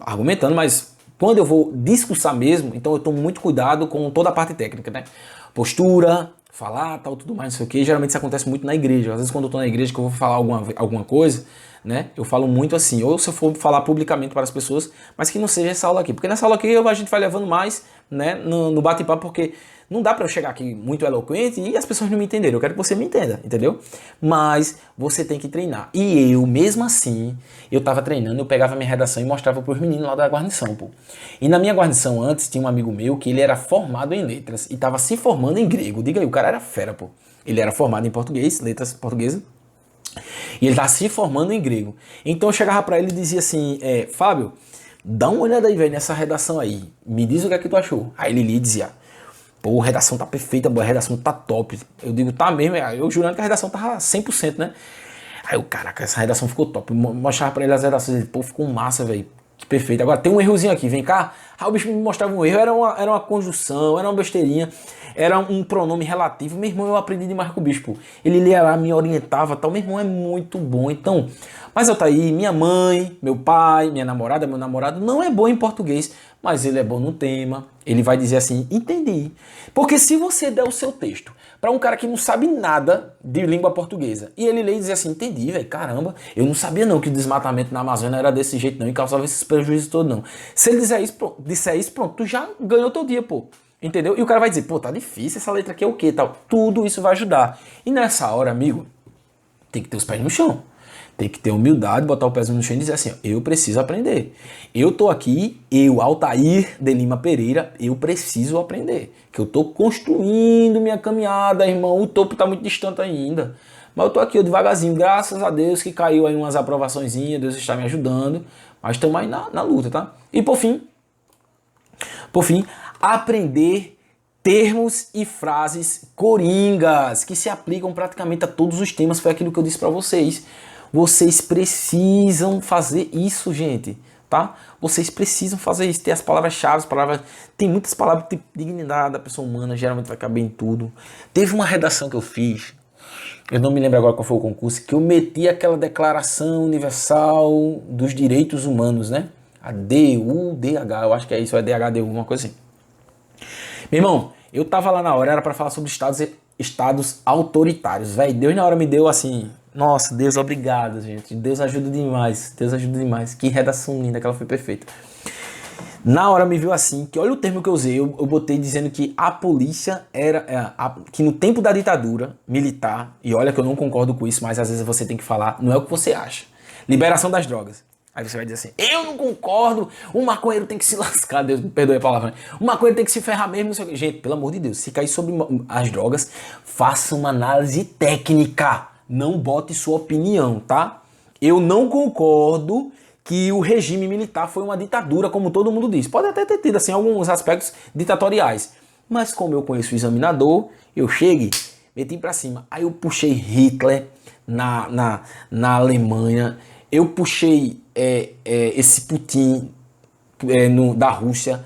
Speaker 1: argumentando, mas quando eu vou discursar mesmo, então eu tomo muito cuidado com toda a parte técnica, né? Postura, falar, tal, tudo mais, não sei o que. Geralmente isso acontece muito na igreja. Às vezes quando eu tô na igreja que eu vou falar alguma coisa, né? Eu falo muito assim, ou se eu for falar publicamente para as pessoas, mas que não seja essa aula aqui. Porque nessa aula aqui a gente vai levando mais, né, no bate-papo, porque não dá para eu chegar aqui muito eloquente e as pessoas não me entenderem. Eu quero que você me entenda, entendeu? Mas você tem que treinar. E eu, mesmo assim, eu tava treinando, eu pegava minha redação e mostrava pros meninos lá da guarnição, pô. E na minha guarnição antes tinha um amigo meu que ele era formado em letras e tava se formando em grego. Diga aí, o cara era fera, pô. Ele era formado em português, letras portuguesas. E ele tá se formando em grego. Então eu chegava pra ele e dizia assim, Fábio, dá uma olhada aí, velho, nessa redação aí. Me diz o que é que tu achou. Aí ele lia e dizia, pô, a redação tá perfeita, boa, a redação tá top. Eu digo, tá mesmo, eu jurando que a redação tava 100%, né? Aí o caraca, essa redação ficou top. Eu mostrava pra ele as redações, ele, pô, ficou massa, velho. Que perfeito. Agora tem um errozinho aqui, vem cá. Aí o bicho me mostrava um erro, era uma conjunção, era uma besteirinha, era um pronome relativo. Meu irmão, eu aprendi demais com o bicho, pô. Ele lia lá, me orientava, tal. Meu irmão é muito bom. Então, mas eu tá aí, minha mãe, meu pai, minha namorada, meu namorado não é bom em português, mas ele é bom no tema. Ele vai dizer assim, entendi. Porque se você der o seu texto para um cara que não sabe nada de língua portuguesa, e ele lê e diz assim, entendi, velho, caramba, eu não sabia não que o desmatamento na Amazônia era desse jeito não, e causava esses prejuízos todos não. Se ele disser isso, pronto, tu já ganhou teu dia, pô. Entendeu? E o cara vai dizer, pô, tá difícil, essa letra aqui é o quê, tal. Tudo isso vai ajudar. E nessa hora, amigo, tem que ter os pés no chão. Tem que ter humildade, botar o pezinho no chão e dizer assim, ó, eu preciso aprender. Eu tô aqui, eu, Altair de Lima Pereira, eu preciso aprender. Que eu tô construindo minha caminhada, irmão, o topo tá muito distante ainda. Mas eu tô aqui, eu devagarzinho, graças a Deus que caiu aí umas aprovaçõezinhas, Deus está me ajudando. Mas estamos aí na luta, tá? E por fim, aprender termos e frases coringas, que se aplicam praticamente a todos os temas, foi aquilo que eu disse para vocês. Vocês precisam fazer isso, gente, tá? Vocês precisam fazer isso, ter as palavras-chave, tem muitas palavras, tipo dignidade da pessoa humana, geralmente vai caber em tudo. Teve uma redação que eu fiz, eu não me lembro agora qual foi o concurso, que eu meti aquela Declaração Universal dos Direitos Humanos, né? A D-U-D-H, eu acho que é isso, é D-H-D-U, uma coisa assim. Meu irmão, eu tava lá na hora, era pra falar sobre estados autoritários, velho. Deus na hora me deu assim, nossa, Deus, obrigado, gente. Deus ajuda demais, Deus ajuda demais. Que redação linda, que ela foi perfeita. Na hora me viu assim, que olha o termo que eu usei, eu botei dizendo que a polícia que no tempo da ditadura militar, e olha que eu não concordo com isso, mas às vezes você tem que falar, não é o que você acha. Liberação das drogas. Aí você vai dizer assim, eu não concordo, o maconheiro tem que se lascar, Deus me perdoe a palavra, o maconheiro tem que se ferrar mesmo, não sei o que. Gente, pelo amor de Deus, se cair sobre as drogas, faça uma análise técnica, não bote sua opinião, tá? Eu não concordo que o regime militar foi uma ditadura, como todo mundo diz. Pode até ter tido assim, alguns aspectos ditatoriais, mas como eu conheço o examinador, eu cheguei, meti pra cima. Aí eu puxei Hitler na Alemanha, eu puxei esse Putin da Rússia,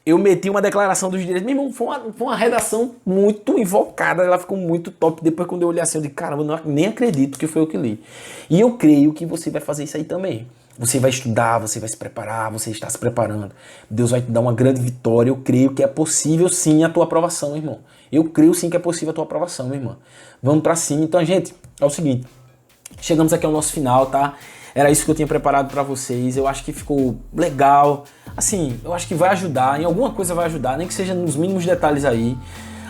Speaker 1: eu meti uma declaração dos direitos. Meu irmão, foi uma redação muito invocada, ela ficou muito top. Depois quando eu olhei assim, eu disse, caramba, nem acredito que foi eu que li. E eu creio que você vai fazer isso aí também. Você vai estudar, você vai se preparar, você está se preparando. Deus vai te dar uma grande vitória. Eu creio que é possível sim a tua aprovação, meu irmão. Eu creio sim que é possível a tua aprovação, meu irmão. Vamos pra cima. Então, gente, é o seguinte. Chegamos aqui ao nosso final, tá? Era isso que eu tinha preparado pra vocês. Eu acho que ficou legal. Assim, eu acho que vai ajudar. Em alguma coisa vai ajudar, nem que seja nos mínimos detalhes aí.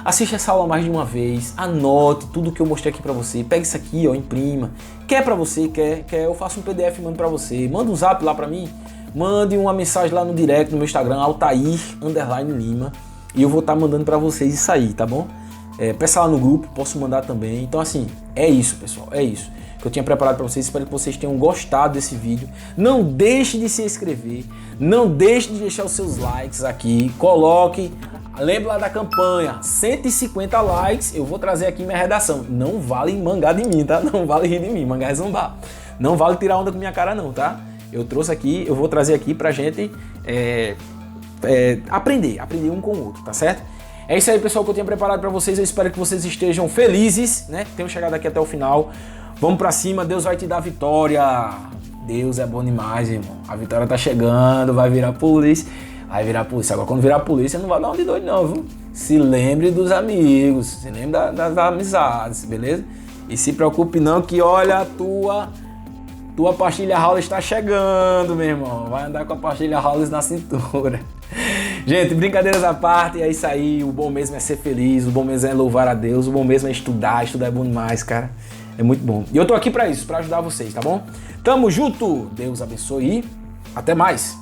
Speaker 1: Assista essa aula mais de uma vez, anote tudo que eu mostrei aqui pra você, pega isso aqui, ó, imprima. Quer pra você, quer, eu faço um PDF e mando pra você. Manda um zap lá pra mim, mande uma mensagem lá no direct, no meu Instagram, Altair_Lima, e eu vou estar mandando pra vocês isso aí, tá bom? Peça lá no grupo, posso mandar também. Então assim, é isso, pessoal, é isso que eu tinha preparado pra vocês. Espero que vocês tenham gostado desse vídeo. Não deixe de se inscrever, não deixe de deixar os seus likes aqui, coloque... Lembra lá da campanha, 150 likes, eu vou trazer aqui minha redação. Não vale mangar de mim, tá? Não vale rir de mim, mangar é zombar. Não vale tirar onda com minha cara não, tá? Eu trouxe aqui, eu vou trazer aqui pra gente aprender um com o outro, tá certo? É isso aí, pessoal, que eu tinha preparado pra vocês. Eu espero que vocês estejam felizes, né? Tenham chegado aqui até o final. Vamos pra cima, Deus vai te dar vitória. Deus é bom demais, irmão. A vitória tá chegando, vai virar polícia. Vai virar polícia. Agora, quando virar polícia, não vai dar um de doido, não, viu? Se lembre dos amigos, se lembre das amizades, beleza? E se preocupe não que, olha, a tua pastilha Howley está chegando, meu irmão. Vai andar com a pastilha Howley na cintura. Gente, brincadeiras à parte, é isso aí. O bom mesmo é ser feliz, o bom mesmo é louvar a Deus, o bom mesmo é estudar é bom demais, cara. É muito bom. E eu tô aqui pra isso, pra ajudar vocês, tá bom? Tamo junto, Deus abençoe e até mais.